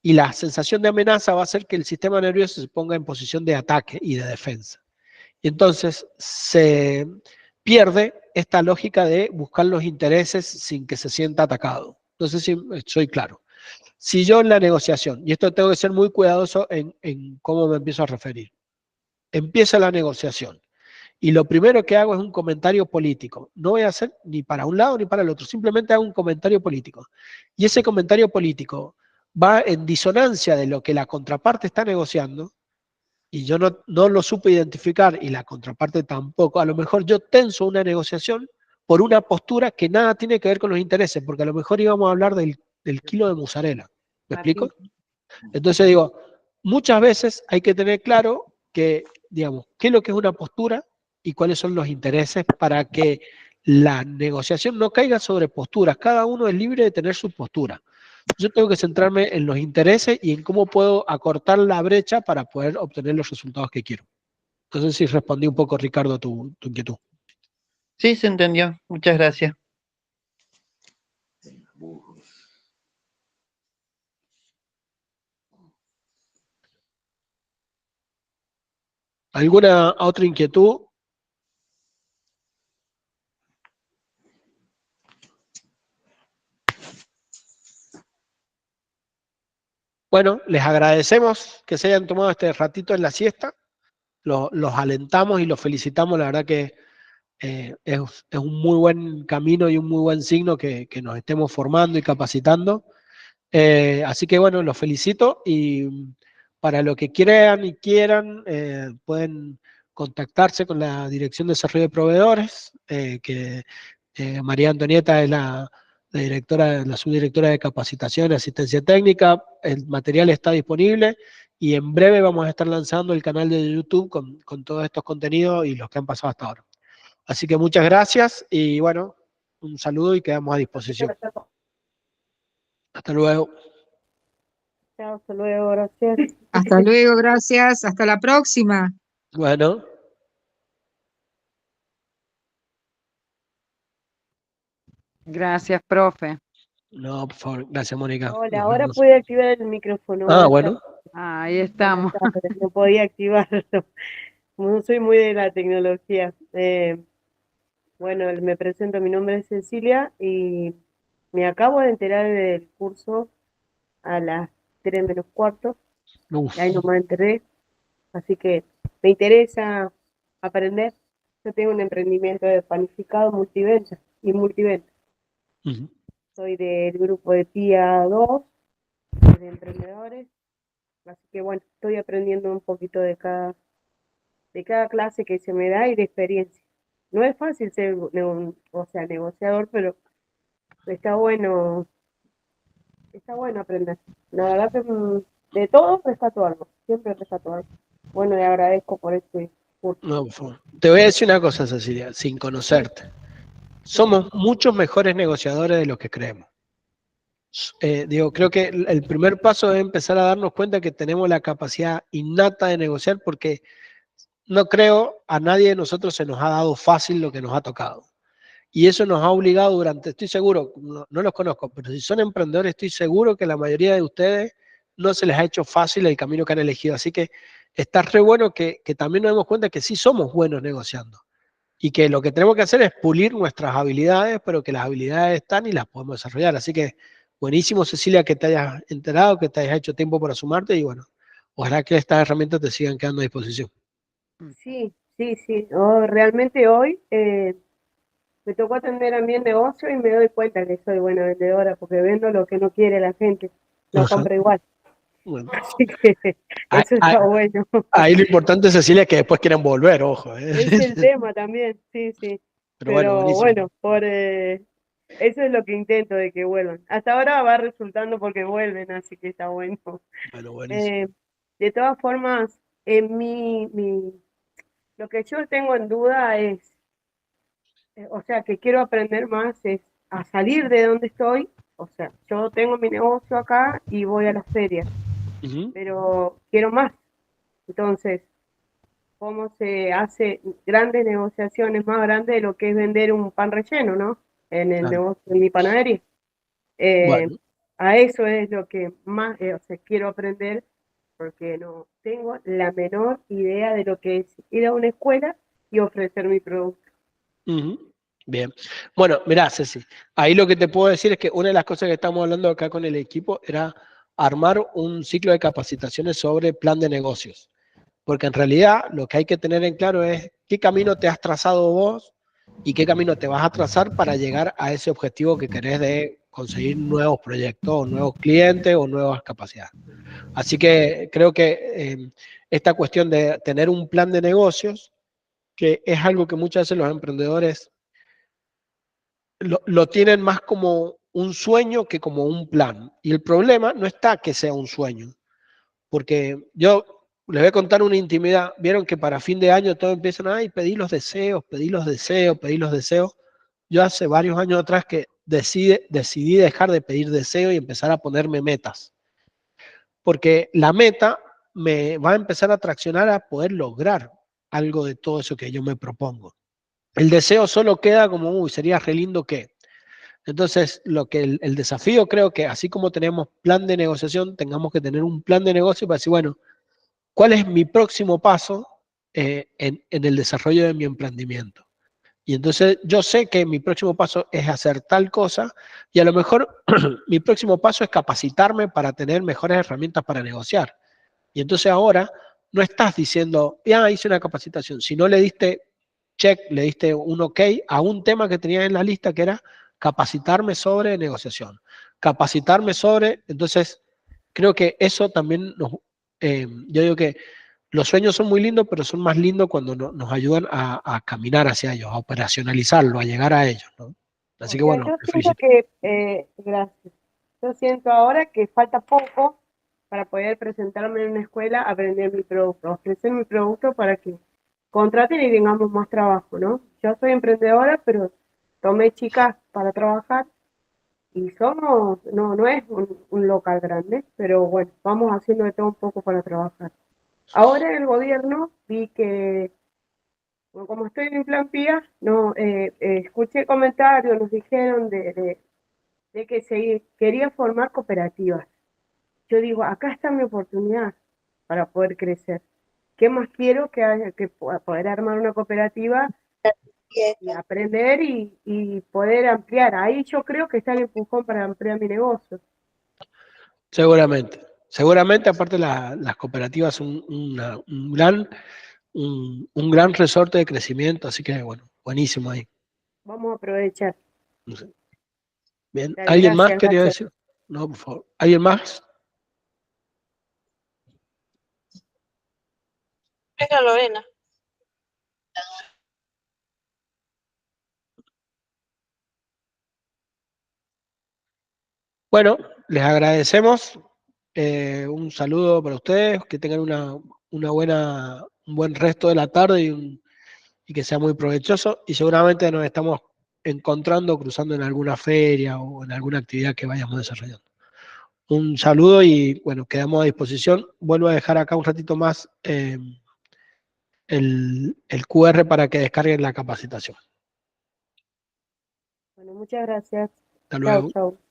Y la sensación de amenaza va a hacer que el sistema nervioso se ponga en posición de ataque y de defensa. Y entonces se pierde esta lógica de buscar los intereses sin que se sienta atacado. No sé si soy claro. Si yo en la negociación, y esto tengo que ser muy cuidadoso en cómo me empiezo a referir, empieza la negociación y lo primero que hago es un comentario político. No voy a hacer ni para un lado ni para el otro, simplemente hago un comentario político. Y ese comentario político va en disonancia de lo que la contraparte está negociando, y yo no lo supe identificar y la contraparte tampoco. A lo mejor yo tenso una negociación por una postura que nada tiene que ver con los intereses, porque a lo mejor íbamos a hablar del kilo de mozzarella. ¿Me explico? Entonces digo, muchas veces hay que tener claro que, digamos, qué es lo que es una postura y cuáles son los intereses para que la negociación no caiga sobre posturas. Cada uno es libre de tener su postura. Yo tengo que centrarme en los intereses y en cómo puedo acortar la brecha para poder obtener los resultados que quiero. Entonces, si respondí un poco, Ricardo, tu inquietud. Sí, se entendió. Muchas gracias. ¿Alguna otra inquietud? Bueno, les agradecemos que se hayan tomado este ratito en la siesta. Los alentamos y los felicitamos. La verdad que es un muy buen camino y un muy buen signo que nos estemos formando y capacitando. Así que bueno, los felicito y para lo que crean y quieran, pueden contactarse con la Dirección de Desarrollo de Proveedores, que María Antonieta es la directora, la subdirectora de capacitación y asistencia técnica. El material está disponible y en breve vamos a estar lanzando el canal de YouTube con todos estos contenidos y los que han pasado hasta ahora. Así que muchas gracias y bueno, un saludo y quedamos a disposición. Hasta luego. Chao, hasta luego, gracias. Hasta luego, gracias. Hasta la próxima. Bueno, Gracias, profe. no, por favor, gracias, Mónica. Hola, Nos ahora vemos. pude activar el micrófono. Ah, Buenas bueno, Ahí tardes, estamos. buenas tardes. No podía activarlo. No soy muy de la tecnología. Bueno, me presento, mi nombre es Cecilia y me acabo de enterar del curso a las 3 menos cuarto. uf, Ahí no me enteré, así que me interesa aprender. Yo tengo un emprendimiento de panificado multiventa y multiventa. ujú. Soy del grupo de TIA 2 de emprendedores. Así que bueno, estoy aprendiendo un poquito de cada clase que se me da y de experiencia. No es fácil ser o sea, negociador, pero está bueno está bueno aprender. La verdad que de todo rescato algo, siempre rescato algo. Bueno, le agradezco por este curso. No, por favor. Te voy a decir una cosa, Cecilia, sin conocerte. Somos muchos mejores negociadores de lo que creemos. Digo, creo que el primer paso es empezar a darnos cuenta que tenemos la capacidad innata de negociar, porque no creo a nadie de nosotros se nos ha dado fácil lo que nos ha tocado. Y eso nos ha obligado durante, estoy seguro, no los conozco, pero si son emprendedores, estoy seguro que la mayoría de ustedes no se les ha hecho fácil el camino que han elegido. Así que está re bueno que también nos demos cuenta que sí somos buenos negociando. Y que lo que tenemos que hacer es pulir nuestras habilidades, pero que las habilidades están y las podemos desarrollar. Así que buenísimo, Cecilia, que te hayas enterado, que te hayas hecho tiempo para sumarte y bueno, ojalá que estas herramientas te sigan quedando a disposición. Sí, sí, sí. Realmente hoy me tocó atender a mi negocio y me doy cuenta que soy buena vendedora porque vendo lo que no quiere la gente, lo Ajá. compra igual. Bueno. Así que Ahí, eso está bueno. ahí lo importante, Cecilia, es que después quieren volver, ojo. Es el tema también, sí, sí. Pero bueno, Pero buenísimo. bueno, eso es lo que intento de que vuelvan. Hasta ahora va resultando porque vuelven, así que está bueno. Bueno, buenísimo. De todas formas, lo que yo tengo en duda es, o sea, que quiero aprender más es a salir de donde estoy. O sea, yo tengo mi negocio acá y voy a las ferias, Ujú. pero quiero más. Entonces, ¿cómo se hace grandes negociaciones más grandes de lo que es vender un pan relleno, ¿no? En el Claro. negocio, en mi panadería. Eh, Bueno, a eso es lo que más, o sea, quiero aprender porque no tengo la menor idea de lo que es ir a una escuela y ofrecer mi producto. ujú. Bien. Bueno, mirá, Ceci, ahí lo que te puedo decir es que una de las cosas que estamos hablando acá con el equipo era armar un ciclo de capacitaciones sobre plan de negocios. Porque en realidad lo que hay que tener en claro es qué camino te has trazado vos y qué camino te vas a trazar para llegar a ese objetivo que querés de conseguir nuevos proyectos, o nuevos clientes o nuevas capacidades. Así que creo que esta cuestión de tener un plan de negocios, que es algo que muchas veces los emprendedores lo tienen más como un sueño que como un plan. Y el problema no está que sea un sueño, porque yo les voy a contar una intimidad. Vieron que para fin de año todos empiezan, ay, pedí los deseos, pedí los deseos, pedí los deseos. Yo hace varios años atrás que decidí dejar de pedir deseos y empezar a ponerme metas, porque la meta me va a empezar a traccionar a poder lograr algo de todo eso que yo me propongo. El deseo solo queda como, uy, sería re lindo que. Entonces, lo que el desafío creo que así como tenemos plan de negociación, tengamos que tener un plan de negocio para decir, bueno, ¿cuál es mi próximo paso en el desarrollo de mi emprendimiento? Y entonces yo sé que mi próximo paso es hacer tal cosa y a lo mejor mi próximo paso es capacitarme para tener mejores herramientas para negociar. Y entonces ahora no estás diciendo, ya hice una capacitación, si no le diste check, le diste un ok a un tema que tenía en la lista que era capacitarme sobre negociación, capacitarme sobre, entonces creo que eso también yo digo que los sueños son muy lindos, pero son más lindos cuando nos ayudan a caminar hacia ellos, a operacionalizarlo, a llegar a ellos, ¿no? O Así que sea, bueno, yo te siento felicito. que, gracias, yo siento ahora que falta poco para poder presentarme en una escuela, aprender mi producto, ofrecer mi producto para que contraten y tengamos más trabajo, ¿no? Yo soy emprendedora, pero tomé chicas para trabajar y no es un local grande, pero bueno, vamos haciendo de todo un poco para trabajar. Ahora en el gobierno vi que, bueno, como estoy en plan PIA, no, escuché comentarios, nos dijeron de que se quería formar cooperativas. Yo digo, acá está mi oportunidad para poder crecer. ¿Qué más quiero que poder armar una cooperativa y aprender y poder ampliar? Ahí yo creo que está el empujón para ampliar mi negocio. Seguramente. Seguramente, aparte las cooperativas son un gran resorte de crecimiento, así que bueno, buenísimo ahí. Vamos a aprovechar. No sé. Bien, Dale, ¿alguien más gracias, quería gracias. decir? No, por favor. ¿Alguien más? Venga, Lorena. Bueno, les agradecemos. Un saludo para ustedes, que tengan un buen resto de la tarde y que sea muy provechoso. Y seguramente nos estamos encontrando, cruzando en alguna feria o en alguna actividad que vayamos desarrollando. Un saludo y bueno, quedamos a disposición. Vuelvo a dejar acá un ratito más el QR para que descarguen la capacitación. Bueno, muchas gracias. Hasta Chao, luego. chao.